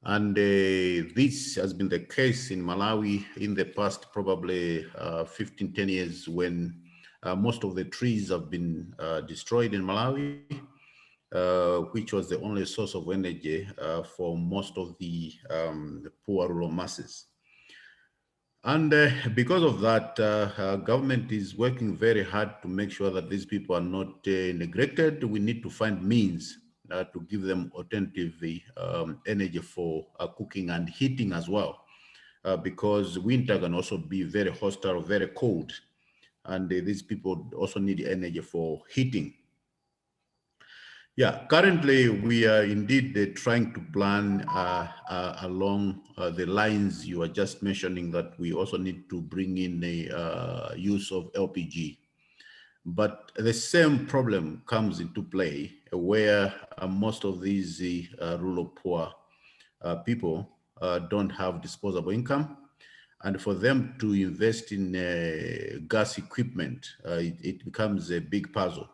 And this has been the case in Malawi in the past probably 10 years, when most of the trees have been destroyed in Malawi, which was the only source of energy for most of the poor rural masses. And because of that, government is working very hard to make sure that these people are not neglected. We need to find means to give them alternative energy for cooking and heating as well, because winter can also be very hostile, very cold, and these people also need energy for heating. Yeah, currently we are indeed trying to plan along the lines you were just mentioning, that we also need to bring in the use of LPG. But the same problem comes into play where most of these rural poor people don't have disposable income. And for them to invest in gas equipment, it becomes a big puzzle.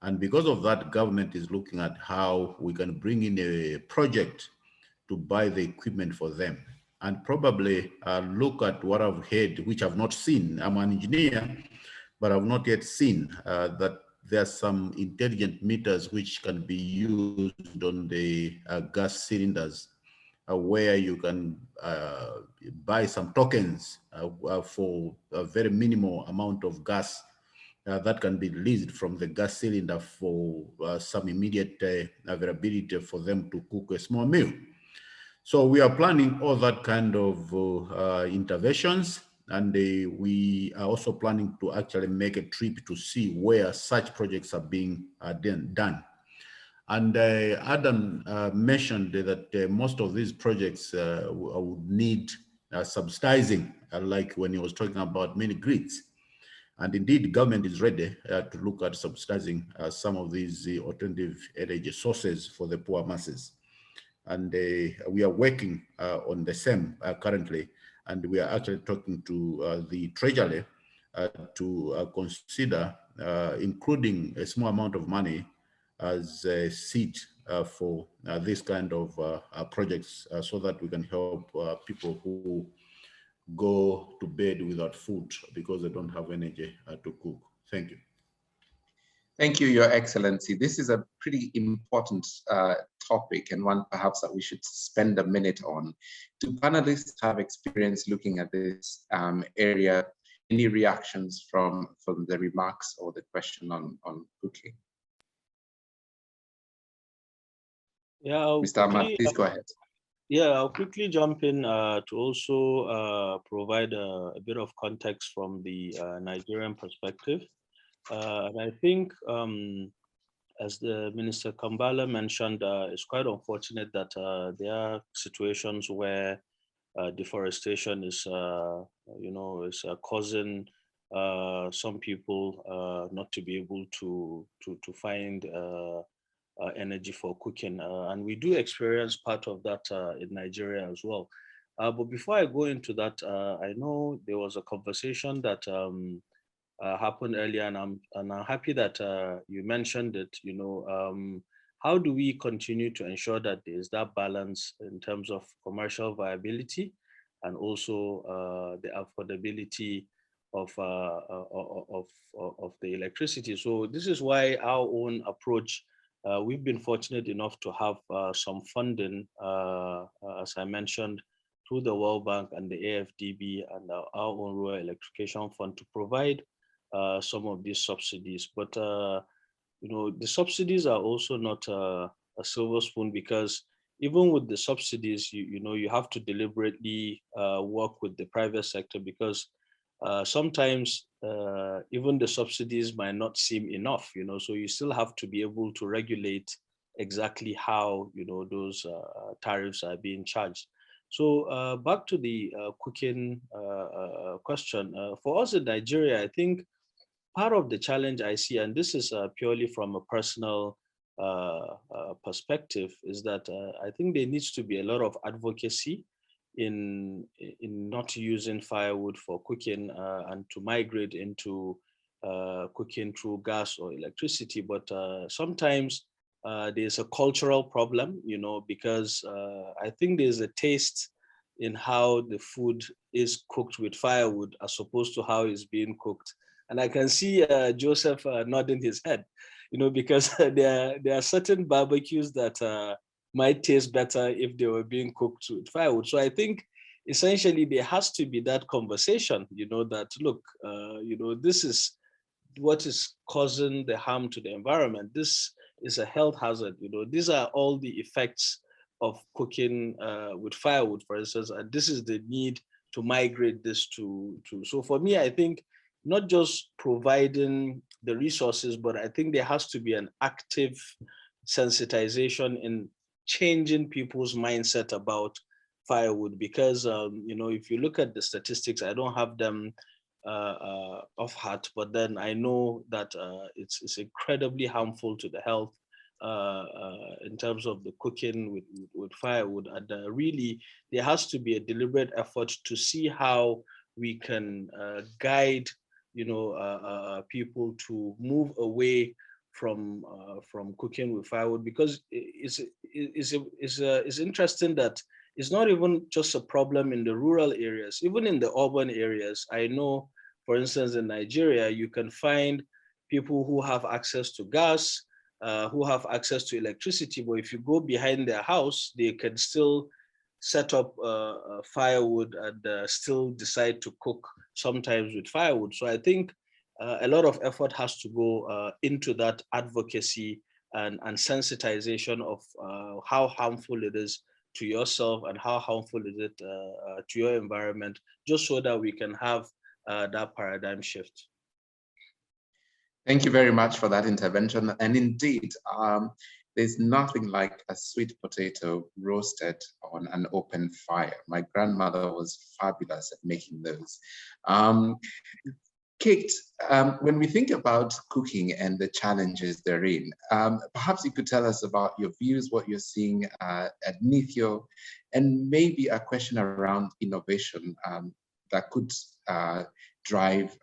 And because of that, government is looking at how we can bring in a project to buy the equipment for them. And probably look at what I've heard, which I've not seen. I'm an engineer, but I've not yet seen that there are some intelligent meters which can be used on the gas cylinders, where you can buy some tokens for a very minimal amount of gas that can be released from the gas cylinder for some immediate availability for them to cook a small meal. So we are planning all that kind of interventions, and we are also planning to actually make a trip to see where such projects are being done. And Adam mentioned that most of these projects would need subsidizing, like when he was talking about mini grids. And indeed, government is ready to look at subsidizing some of these alternative energy sources for the poor masses. And we are working on the same currently, and we are actually talking to the Treasury to consider including a small amount of money as a seed for this kind of projects, so that we can help people who go to bed without food because they don't have energy to cook. Thank you. Thank you, Your Excellency. This is a pretty important topic, and one perhaps that we should spend a minute on. Do panelists have experience looking at this area? Any reactions from the remarks or the question on cooking? Yeah, Mr. Ahmad, please go ahead. Yeah, I'll quickly jump in to also provide a bit of context from the Nigerian perspective. And I think, as the Minister Kambala mentioned, it's quite unfortunate that there are situations where deforestation is, is causing some people not to be able to find energy for cooking, and we do experience part of that in Nigeria as well. But before I go into that, I know there was a conversation that happened earlier, and I'm happy that you mentioned it. How do we continue to ensure that there is that balance in terms of commercial viability and also the affordability of the electricity? So this is why our own approach. We've been fortunate enough to have some funding, as I mentioned, through the World Bank and the AFDB and our own Rural Electrification Fund to provide some of these subsidies. But the subsidies are also not a silver spoon, because even with the subsidies, you have to deliberately work with the private sector, because sometimes even the subsidies might not seem enough, so you still have to be able to regulate exactly how, those tariffs are being charged. So back to the cooking question, for us in Nigeria, I think part of the challenge I see, and this is purely from a personal perspective, is that I think there needs to be a lot of advocacy in not using firewood for cooking and to migrate into cooking through gas or electricity. But sometimes there's a cultural problem, you know, because I think there's a taste in how the food is cooked with firewood as opposed to how it's being cooked. And I can see Joseph nodding his head, you know, because there are certain barbecues that might taste better if they were being cooked with firewood. So I think essentially there has to be that conversation, you know, that look, you know, this is what is causing the harm to the environment. This is a health hazard, you know. These are all the effects of cooking with firewood, for instance, and this is the need to migrate this to. So for me, I think not just providing the resources, but I think there has to be an active sensitization in changing people's mindset about firewood, because you know, if you look at the statistics, I don't have them off heart, but then I know that it's incredibly harmful to the health in terms of the cooking with firewood. And really, there has to be a deliberate effort to see how we can guide, you know, people to move away from cooking with firewood, because it's interesting that it's not even just a problem in the rural areas, even in the urban areas. I know, for instance, in Nigeria, you can find people who have access to gas, who have access to electricity, but if you go behind their house, they can still set up firewood and still decide to cook sometimes with firewood. So I think a lot of effort has to go into that advocacy and sensitization of how harmful it is to yourself and how harmful is it to your environment, just so that we can have that paradigm shift. Thank you very much for that intervention. And indeed, there's nothing like a sweet potato roasted on an open fire. My grandmother was fabulous at making those. Kate, when we think about cooking and the challenges therein, perhaps you could tell us about your views, what you're seeing at Nithio, and maybe a question around innovation that could drive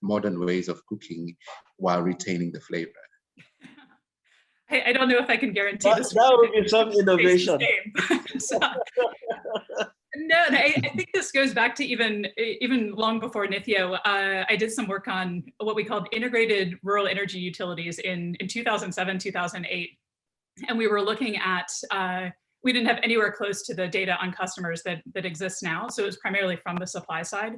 modern ways of cooking while retaining the flavor. I don't know if I can guarantee this. That would be some innovation. No, I think this goes back to even long before Nithio. I did some work on what we called integrated rural energy utilities in 2007, 2008. And we were looking at, we didn't have anywhere close to the data on customers that exists now. So it was primarily from the supply side,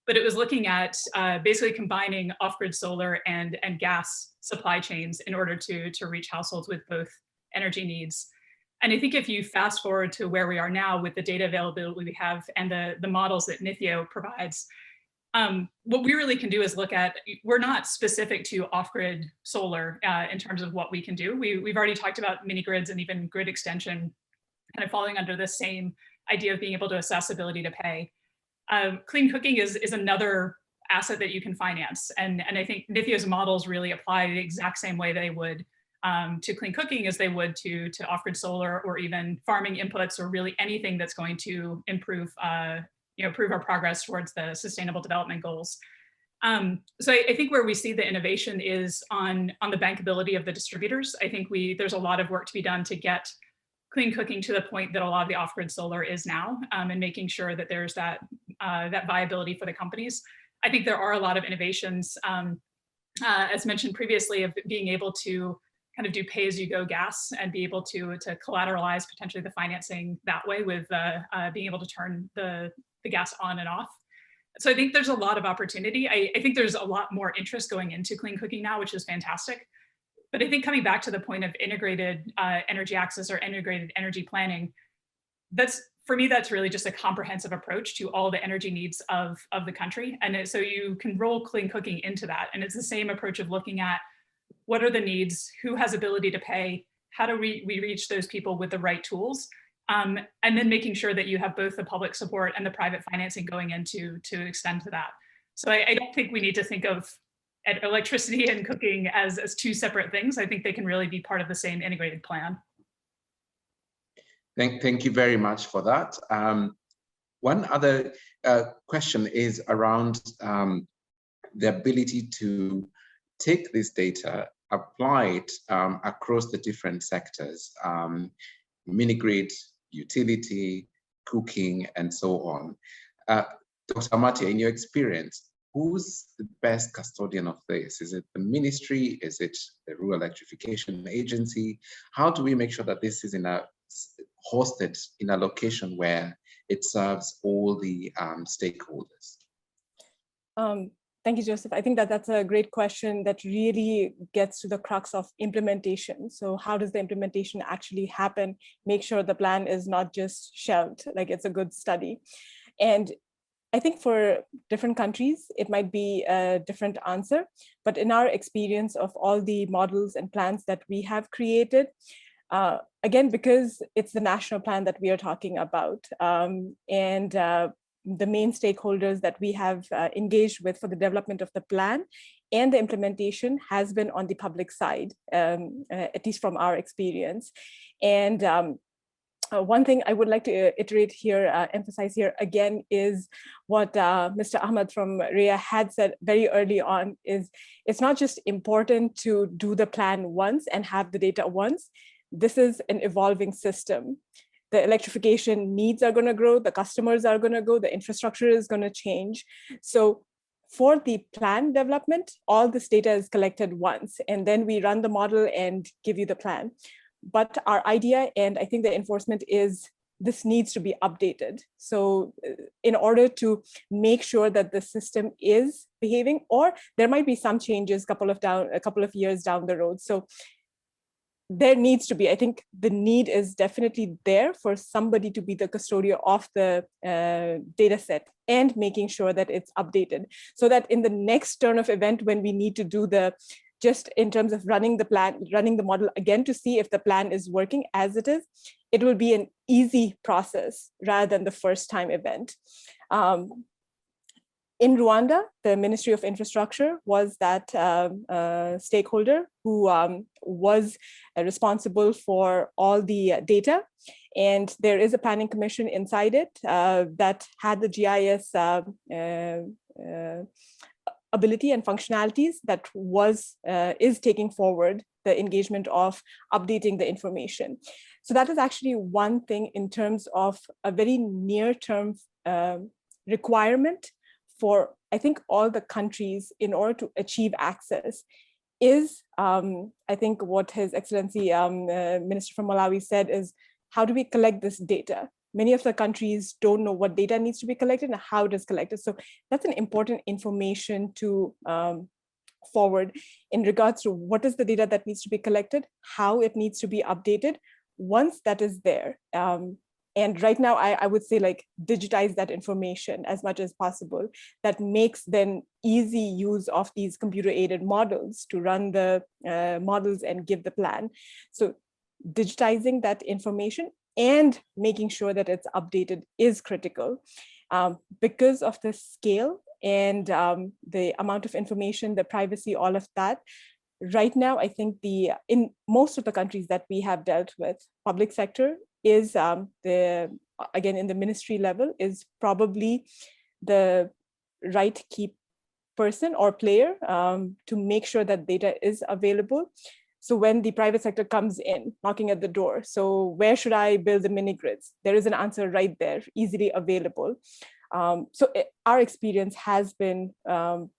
but it was looking at basically combining off-grid solar and gas supply chains in order to reach households with both energy needs. And I think if you fast forward to where we are now with the data availability we have and the models that Nithio provides, what we really can do is look at, we're not specific to off-grid solar in terms of what we can do. We've already talked about mini grids and even grid extension kind of falling under the same idea of being able to assess ability to pay. Clean cooking is another asset that you can finance. And I think Nithio's models really apply the exact same way they would to clean cooking as they would to off-grid solar or even farming inputs or really anything that's going to improve improve our progress towards the Sustainable Development Goals. So I think where we see the innovation is on the bankability of the distributors. I think there's a lot of work to be done to get clean cooking to the point that a lot of the off-grid solar is now, and making sure that there's that viability for the companies. I think there are a lot of innovations, as mentioned previously, of being able to kind of do pay-as-you-go gas and be able to collateralize potentially the financing that way with being able to turn the gas on and off. So I think there's a lot of opportunity. I think there's a lot more interest going into clean cooking now, which is fantastic. But I think coming back to the point of integrated energy access or integrated energy planning, for me, that's really just a comprehensive approach to all the energy needs of the country. And so you can roll clean cooking into that. And it's the same approach of looking at what are the needs, who has ability to pay, how do we reach those people with the right tools, and then making sure that you have both the public support and the private financing going into to extend to that. So I don't think we need to think of electricity and cooking as two separate things. I think they can really be part of the same integrated plan. Thank you very much for that. One other question is around the ability to take this data, apply it across the different sectors, mini-grid, utility, cooking, and so on. Dr. Amatia, in your experience, who's the best custodian of this? Is it the ministry? Is it the Rural Electrification Agency? How do we make sure that this is hosted in a location where it serves all the stakeholders? Thank you, Joseph. I think that that's a great question that really gets to the crux of implementation. So how does the implementation actually happen? Make sure the plan is not just shelved, like it's a good study. And I think for different countries, it might be a different answer. But in our experience of all the models and plans that we have created, again, because it's the national plan that we are talking about, the main stakeholders that we have engaged with for the development of the plan and the implementation has been on the public side, at least from our experience. And one thing I would like to iterate here, emphasize here again, is what Mr. Ahmad from REA had said very early on, is it's not just important to do the plan once and have the data once. This is an evolving system. The electrification needs are going to grow, the customers are going to go, the infrastructure is going to change. So for the plan development, all this data is collected once, and then we run the model and give you the plan. But our idea, and I think the enforcement is, this needs to be updated. So in order to make sure that the system is behaving, or there might be some changes a couple of years down the road. So there needs to be, I think the need is definitely there for somebody to be the custodian of the data set and making sure that it's updated, so that in the next turn of event, when we need to do just in terms of running the plan, running the model again to see if the plan is working as it is, it will be an easy process rather than the first time event. In Rwanda, the Ministry of Infrastructure was that stakeholder who was responsible for all the data. And there is a planning commission inside it that had the GIS ability and functionalities that is taking forward the engagement of updating the information. So that is actually one thing in terms of a very near-term requirement for, I think, all the countries in order to achieve access is, I think what His Excellency Minister from Malawi said is, how do we collect this data? Many of the countries don't know what data needs to be collected and how it is collected. So that's an important information to forward in regards to what is the data that needs to be collected, how it needs to be updated once that is there. And right now, I would say, like, digitize that information as much as possible. That makes then easy use of these computer-aided models to run the models and give the plan. So digitizing that information and making sure that it's updated is critical. Because of the scale and the amount of information, the privacy, all of that, right now, I think in most of the countries that we have dealt with, public sector is again, in the ministry level, is probably the right key person or player to make sure that data is available. So when the private sector comes in, knocking at the door, so where should I build the mini grids? There is an answer right there, easily available. Our experience has been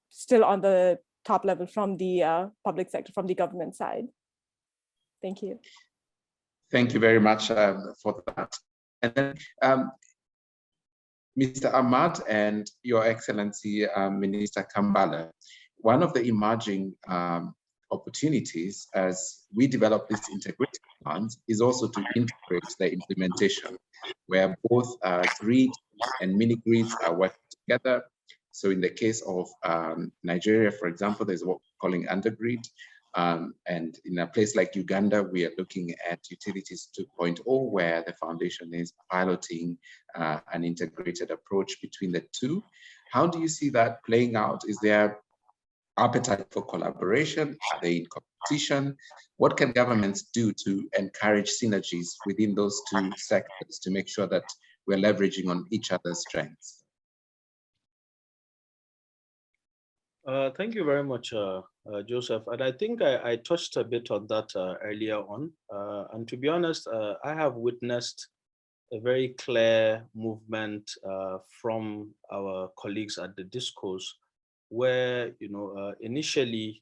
still on the top level from the public sector, from the government side. Thank you. Thank you very much for that. And then Mr. Ahmad and Your Excellency Minister Kambala, one of the emerging opportunities as we develop these integrated plans is also to integrate the implementation, where both grid and mini grids are working together. So in the case of Nigeria, for example, there's what we're calling undergrid. And in a place like Uganda, we are looking at Utilities 2.0, where the foundation is piloting an integrated approach between the two. How do you see that playing out? Is there appetite for collaboration? Are they in competition? What can governments do to encourage synergies within those two sectors to make sure that we're leveraging on each other's strengths. Thank you very much, Joseph. And I think I touched a bit on that earlier on. And to be honest, I have witnessed a very clear movement from our colleagues at the discos, where initially,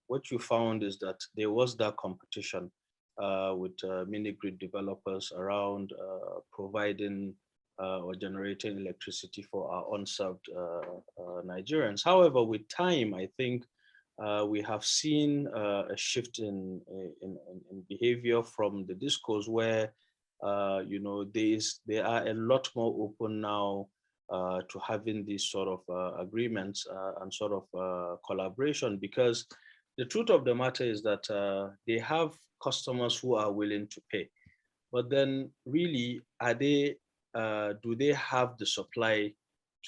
what you found is that there was that competition with mini-grid developers around providing or generating electricity for our unserved Nigerians. However, with time, I think we have seen a shift in behavior from the discos, where they are a lot more open now to having these sort of agreements and sort of collaboration, because the truth of the matter is that they have customers who are willing to pay, but then really, do they have the supply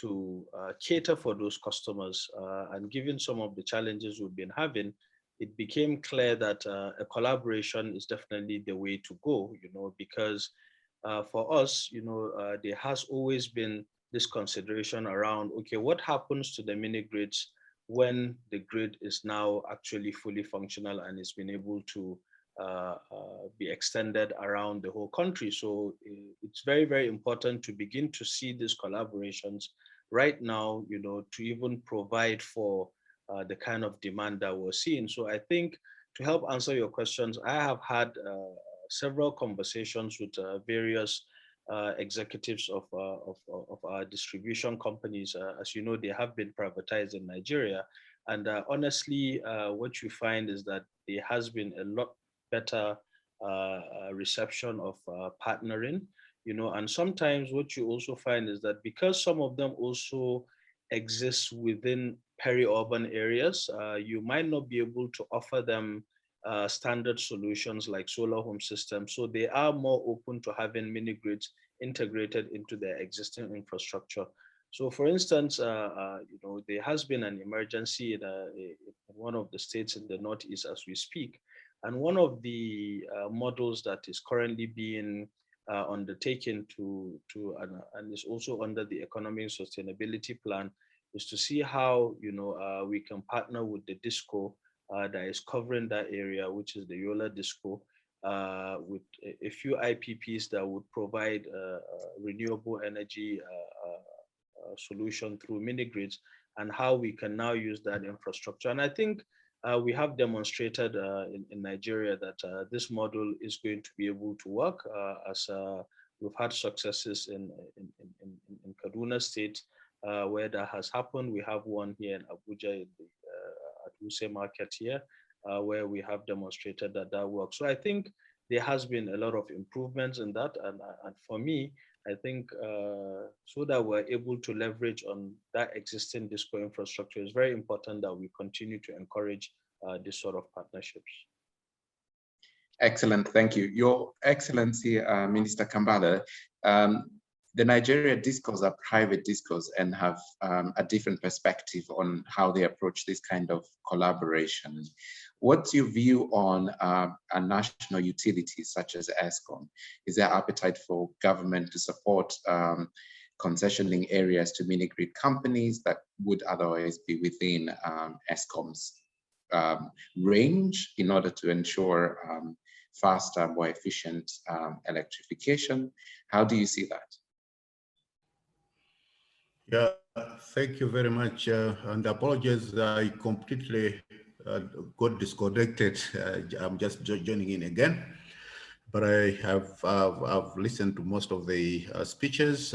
to cater for those customers? And given some of the challenges we've been having, it became clear that a collaboration is definitely the way to go, because for us, there has always been this consideration around, okay, what happens to the mini grids when the grid is now actually fully functional and it's been able to be extended around the whole country? So it's very, very important to begin to see these collaborations right now, to even provide for the kind of demand that we're seeing. So I think, to help answer your questions, I have had several conversations with various executives of our distribution companies. As you know, they have been privatized in Nigeria. And honestly, what you find is that there has been a lot better reception of partnering, and sometimes what you also find is that because some of them also exist within peri-urban areas, you might not be able to offer them standard solutions like solar home systems. So they are more open to having mini grids integrated into their existing infrastructure. So for instance, there has been an emergency in one of the states in the Northeast as we speak. And one of the models that is currently being undertaken and is also under the Economic Sustainability Plan is to see how we can partner with the DISCO that is covering that area, which is the Yola DISCO, with a few IPPs that would provide renewable energy solution through mini grids, and how we can now use that infrastructure. And I think we have demonstrated in Nigeria that this model is going to be able to work, as we've had successes in Kaduna State where that has happened. We have one here in Abuja in the Aduse market here, where we have demonstrated that works. So I think there has been a lot of improvements in that, and for me, I think so that we're able to leverage on that existing DISCO infrastructure, is very important that we continue to encourage this sort of partnerships. Excellent, thank you. Your Excellency, Minister Kambale, the Nigeria DISCOs are private DISCOs and have a different perspective on how they approach this kind of collaboration. What's your view on a national utility such as ESCOM? Is there appetite for government to support concessioning areas to mini-grid companies that would otherwise be within ESCOM's range in order to ensure faster, more efficient electrification? How do you see that? Yeah, thank you very much. And apologies, I completely got disconnected. I'm just joining in again, but I've listened to most of the speeches.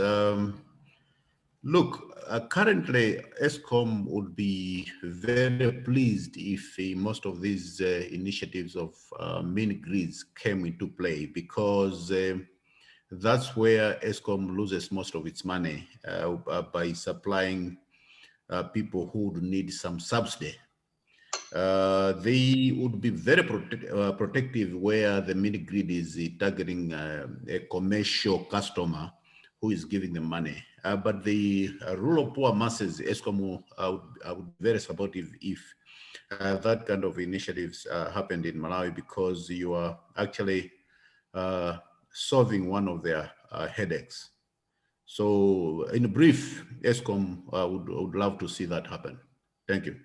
Look, currently ESCOM would be very pleased if most of these initiatives of mini grids came into play, because that's where ESCOM loses most of its money by supplying people who would need some subsidy. They would be very protective where the mini grid is targeting a commercial customer who is giving them money. But the rural poor masses, ESCOM would be very supportive if that kind of initiatives happened in Malawi, because you are actually solving one of their headaches. So in brief, ESCOM would love to see that happen. Thank you.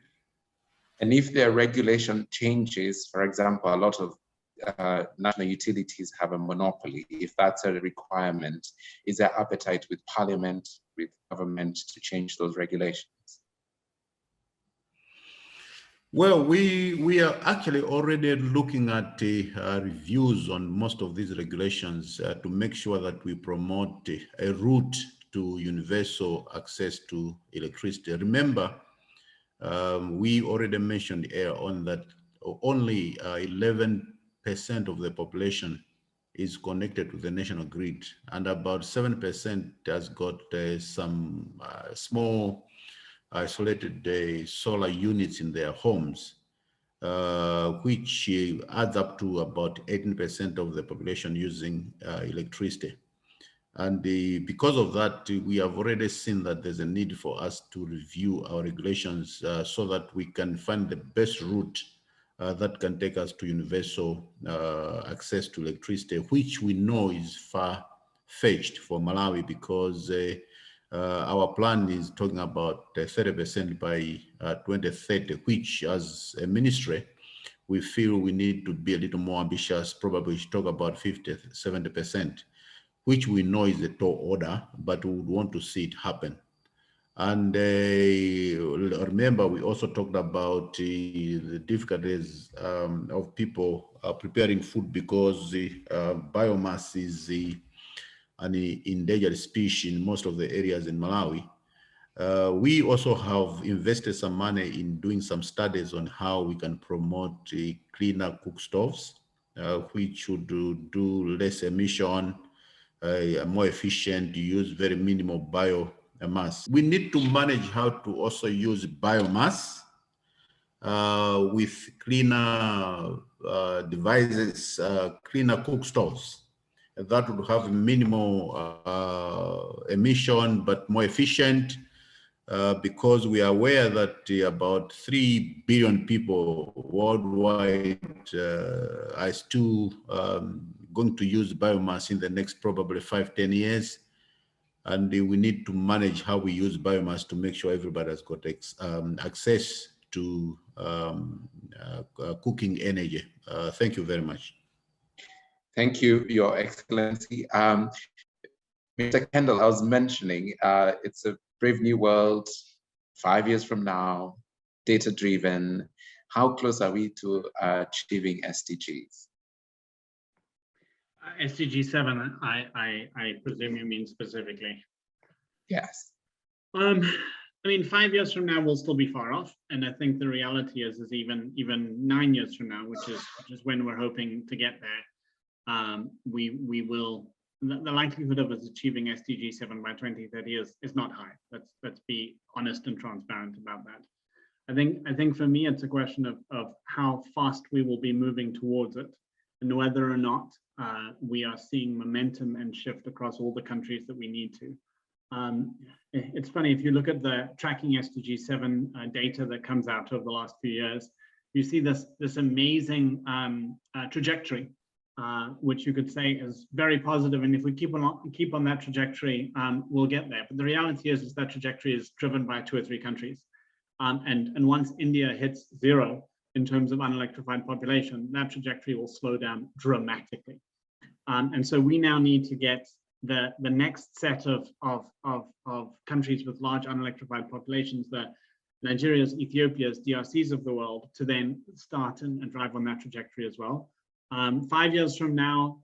And if their regulation changes, for example, a lot of national utilities have a monopoly. If that's a requirement, is there appetite with Parliament, with government to change those regulations? Well, we are actually already looking at reviews on most of these regulations to make sure that we promote a route to universal access to electricity. Remember, we already mentioned earlier on that only 11% of the population is connected to the national grid, and about 7% has got some small isolated solar units in their homes, which adds up to about 18% of the population using electricity. And because of that, we have already seen that there's a need for us to review our regulations so that we can find the best route that can take us to universal access to electricity, which we know is far-fetched for Malawi, because our plan is talking about 30% by 2030, which as a ministry, we feel we need to be a little more ambitious, probably talk about 50, 70%, which we know is a tall order, but we would want to see it happen. And remember, we also talked about the difficulties of people preparing food, because biomass is an endangered species in most of the areas in Malawi. We also have invested some money in doing some studies on how we can promote cleaner cook stoves, which should do less emission, more efficient, use very minimal biomass. We need to manage how to also use biomass with cleaner devices, cleaner cook stoves. That would have minimal emission, but more efficient, because we are aware that about 3 billion people worldwide are still going to use biomass in the next probably 5-10 years. And we need to manage how we use biomass to make sure everybody has got access to cooking energy. Thank you very much. Thank you, Your Excellency. Mr. Kendall, I was mentioning, it's a brave new world, 5 years from now, data-driven. How close are we to achieving SDGs? SDG 7, I presume you mean specifically. Yes. I mean, 5 years from now, we'll still be far off. And I think the reality is even 9 years from now, which is when we're hoping to get there, we will, the likelihood of us achieving SDG 7 by 2030 is not high. Let's be honest and transparent about that. I think for me, it's a question of how fast we will be moving towards it, and whether or not we are seeing momentum and shift across all the countries that we need to. It's funny, if you look at the tracking SDG 7 data that comes out over the last few years, you see this amazing trajectory, which you could say is very positive. And if we keep on that trajectory, we'll get there. But the reality is that trajectory is driven by 2 or 3 countries. And once India hits 0 in terms of unelectrified population, that trajectory will slow down dramatically. And so we now need to get the next set of countries with large unelectrified populations, the Nigerias, Ethiopias, DRCs of the world, to then start and drive on that trajectory as well. 5 years from now,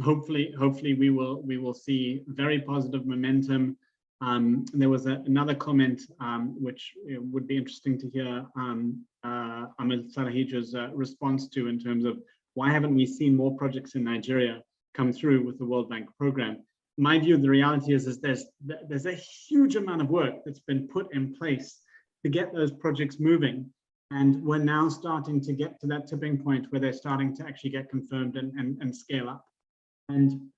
hopefully we will see very positive momentum. There was another comment which would be interesting to hear Ahmed Salahija's response to, in terms of why haven't we seen more projects in Nigeria come through with the World Bank program. My view, the reality is there's a huge amount of work that's been put in place to get those projects moving. And we're now starting to get to that tipping point where they're starting to actually get confirmed and scale up. And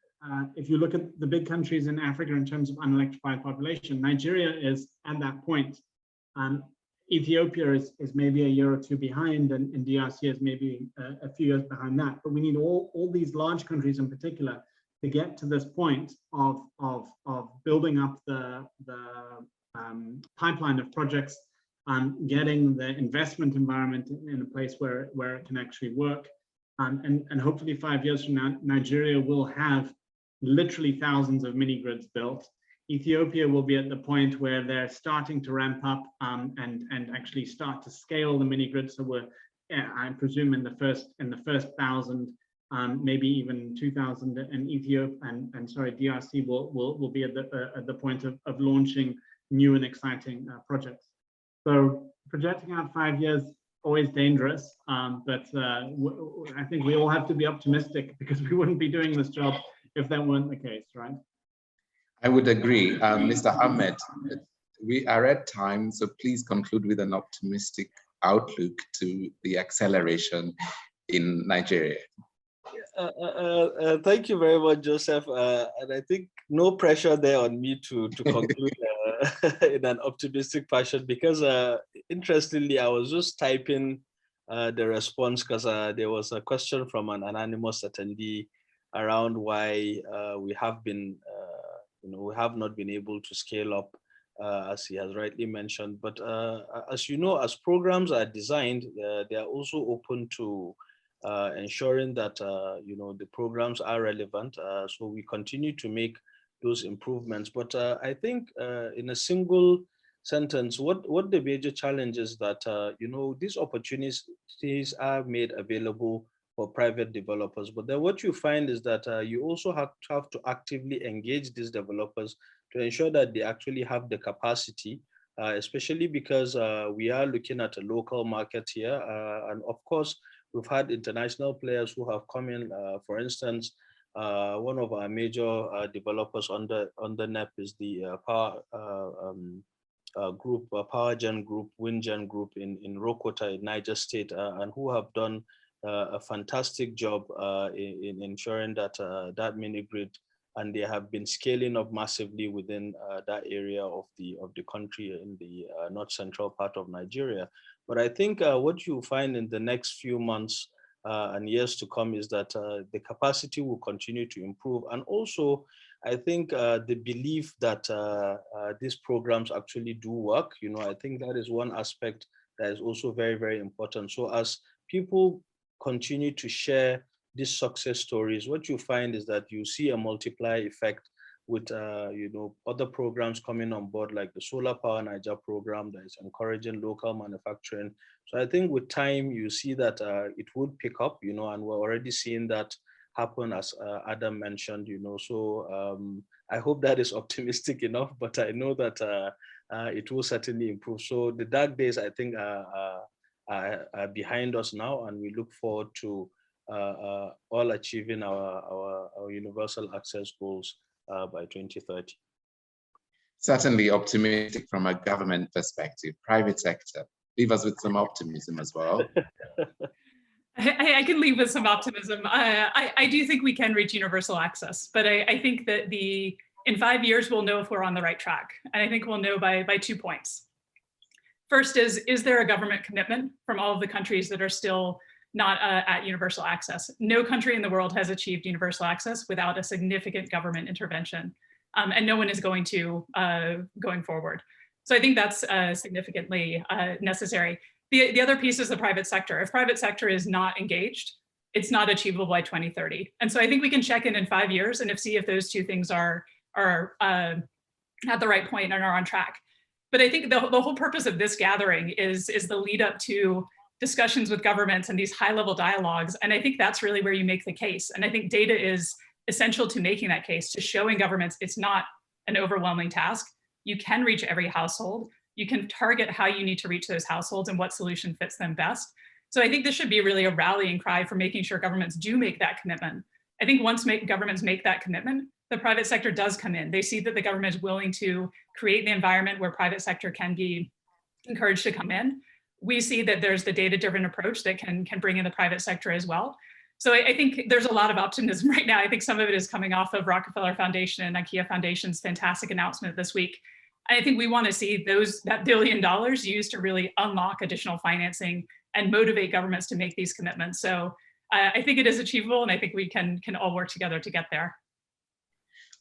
if you look at the big countries in Africa in terms of unelectrified population, Nigeria is at that point. Ethiopia is maybe a year or 2 behind, and DRC is maybe a few years behind that. But we need all these large countries in particular to get to this point of building up the pipeline of projects, getting the investment environment in a place where it can actually work. And hopefully 5 years from now, Nigeria will have literally thousands of mini grids built. Ethiopia will be at the point where they're starting to ramp up and actually start to scale the mini grid. So we're, I presume, in the first 1,000, maybe even 2,000, and Ethiopia and DRC will be at the point of launching new and exciting projects. So projecting out 5 years, always dangerous, but I think we all have to be optimistic, because we wouldn't be doing this job if that weren't the case, right? I would agree. Mr. Ahmed, we are at time, so please conclude with an optimistic outlook to the acceleration in Nigeria. Thank you very much, Joseph. And I think no pressure there on me to conclude in an optimistic fashion, because interestingly, I was just typing the response because there was a question from an anonymous attendee around why we have been, we have not been able to scale up, as he has rightly mentioned. But as you know, as programs are designed, they are also open to ensuring that the programs are relevant. So we continue to make those improvements. But I think in a single sentence, what the major challenge is that these opportunities are made available for private developers. But then what you find is that you also have to actively engage these developers to ensure that they actually have the capacity, especially because we are looking at a local market here. And of course, we've had international players who have come in. For instance, one of our major developers under NEP is the PowerGen Group, WindGen Group in Rokota in Niger State, and who have done a fantastic job in ensuring that that mini grid, and they have been scaling up massively within that area of the country in the north central part of Nigeria. But I think what you find in the next few months and years to come is that the capacity will continue to improve. And also, I think the belief that these programs actually do work, I think that is one aspect that is also very, very important. So as people continue to share these success stories, what you find is that you see a multiplier effect with other programs coming on board, like the Solar Power Niger program that is encouraging local manufacturing. So I think with time, you see that it would pick up, and we're already seeing that happen, as Adam mentioned, So I hope that is optimistic enough, but I know that it will certainly improve. So the dark days, I think, are behind us now, and we look forward to all achieving our universal access goals by 2030. Certainly optimistic from a government perspective. Private sector, leave us with some optimism as well. I can leave with some optimism. I do think we can reach universal access, but I think that in 5 years, we'll know if we're on the right track. And I think we'll know by 2 points. First is there a government commitment from all of the countries that are still not at universal access? No country in the world has achieved universal access without a significant government intervention. And no one is going to going forward. So I think that's significantly necessary. The other piece is the private sector. If private sector is not engaged, it's not achievable by 2030. And so I think we can check in 5 years and see if those two things are at the right point and are on track. But I think the whole purpose of this gathering is the lead up to discussions with governments and these high-level dialogues. And I think that's really where you make the case. And I think data is essential to making that case, to showing governments it's not an overwhelming task. You can reach every household. You can target how you need to reach those households and what solution fits them best. So I think this should be really a rallying cry for making sure governments do make that commitment. I think once governments make that commitment, the private sector does come in. They see that the government is willing to create the environment where private sector can be encouraged to come in. We see that there's the data-driven approach that can bring in the private sector as well. So I think there's a lot of optimism right now. I think some of it is coming off of Rockefeller Foundation and IKEA Foundation's fantastic announcement this week. I think we want to see that $1 billion used to really unlock additional financing and motivate governments to make these commitments. So I think it is achievable, and I think we can all work together to get there.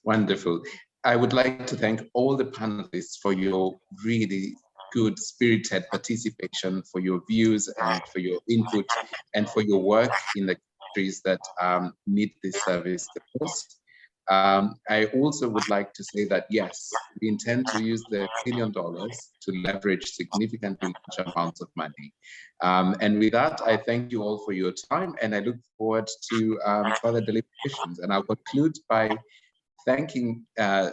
Wonderful. I would like to thank all the panelists for your really good spirited participation, for your views and for your input and for your work in the countries that need this service the most. I also would like to say that, yes, we intend to use the $1 billion to leverage significantly large amounts of money. And with that, I thank you all for your time, and I look forward to further deliberations. And I'll conclude by thanking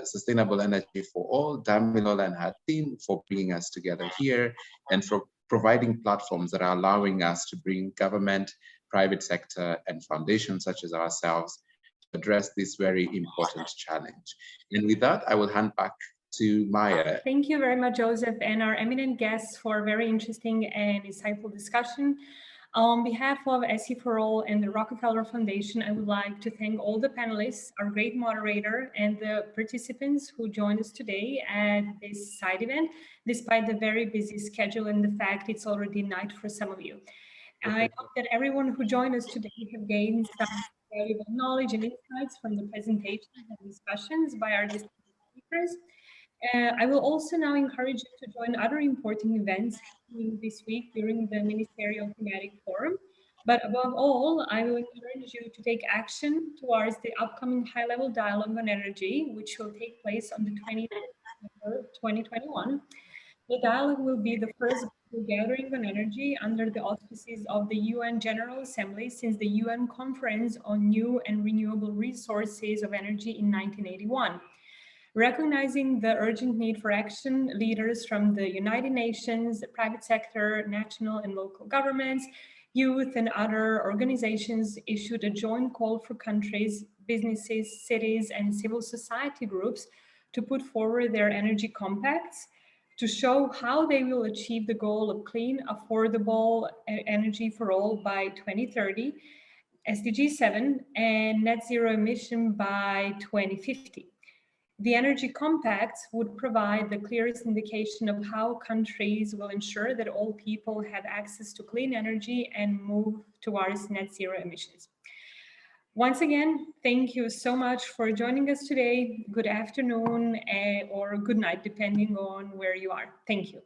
Sustainable Energy for All, Damilola and her team for bringing us together here and for providing platforms that are allowing us to bring government, private sector, and foundations such as ourselves to address this very important challenge. And with that, I will hand back to Maya. Thank you very much, Joseph, and our eminent guests for a very interesting and insightful discussion. On behalf of SEforALL and the Rockefeller Foundation, I would like to thank all the panelists, our great moderator, and the participants who joined us today at this side event, despite the very busy schedule and the fact it's already night for some of you. I hope that everyone who joined us today have gained some valuable knowledge and insights from the presentations and discussions by our distinguished speakers. I will also now encourage you to join other important events this week during the Ministerial Thematic Forum. But above all, I will encourage you to take action towards the upcoming high-level dialogue on energy, which will take place on the 20th of November 2021. The dialogue will be the first gathering on energy under the auspices of the UN General Assembly since the UN Conference on New and Renewable Resources of Energy in 1981. Recognizing the urgent need for action, leaders from the United Nations, the private sector, national and local governments, youth and other organizations issued a joint call for countries, businesses, cities, and civil society groups to put forward their energy compacts to show how they will achieve the goal of clean, affordable energy for all by 2030, SDG 7, and net zero emission by 2050. The energy compacts would provide the clearest indication of how countries will ensure that all people have access to clean energy and move towards net zero emissions. Once again, thank you so much for joining us today. Good afternoon or good night, depending on where you are. Thank you.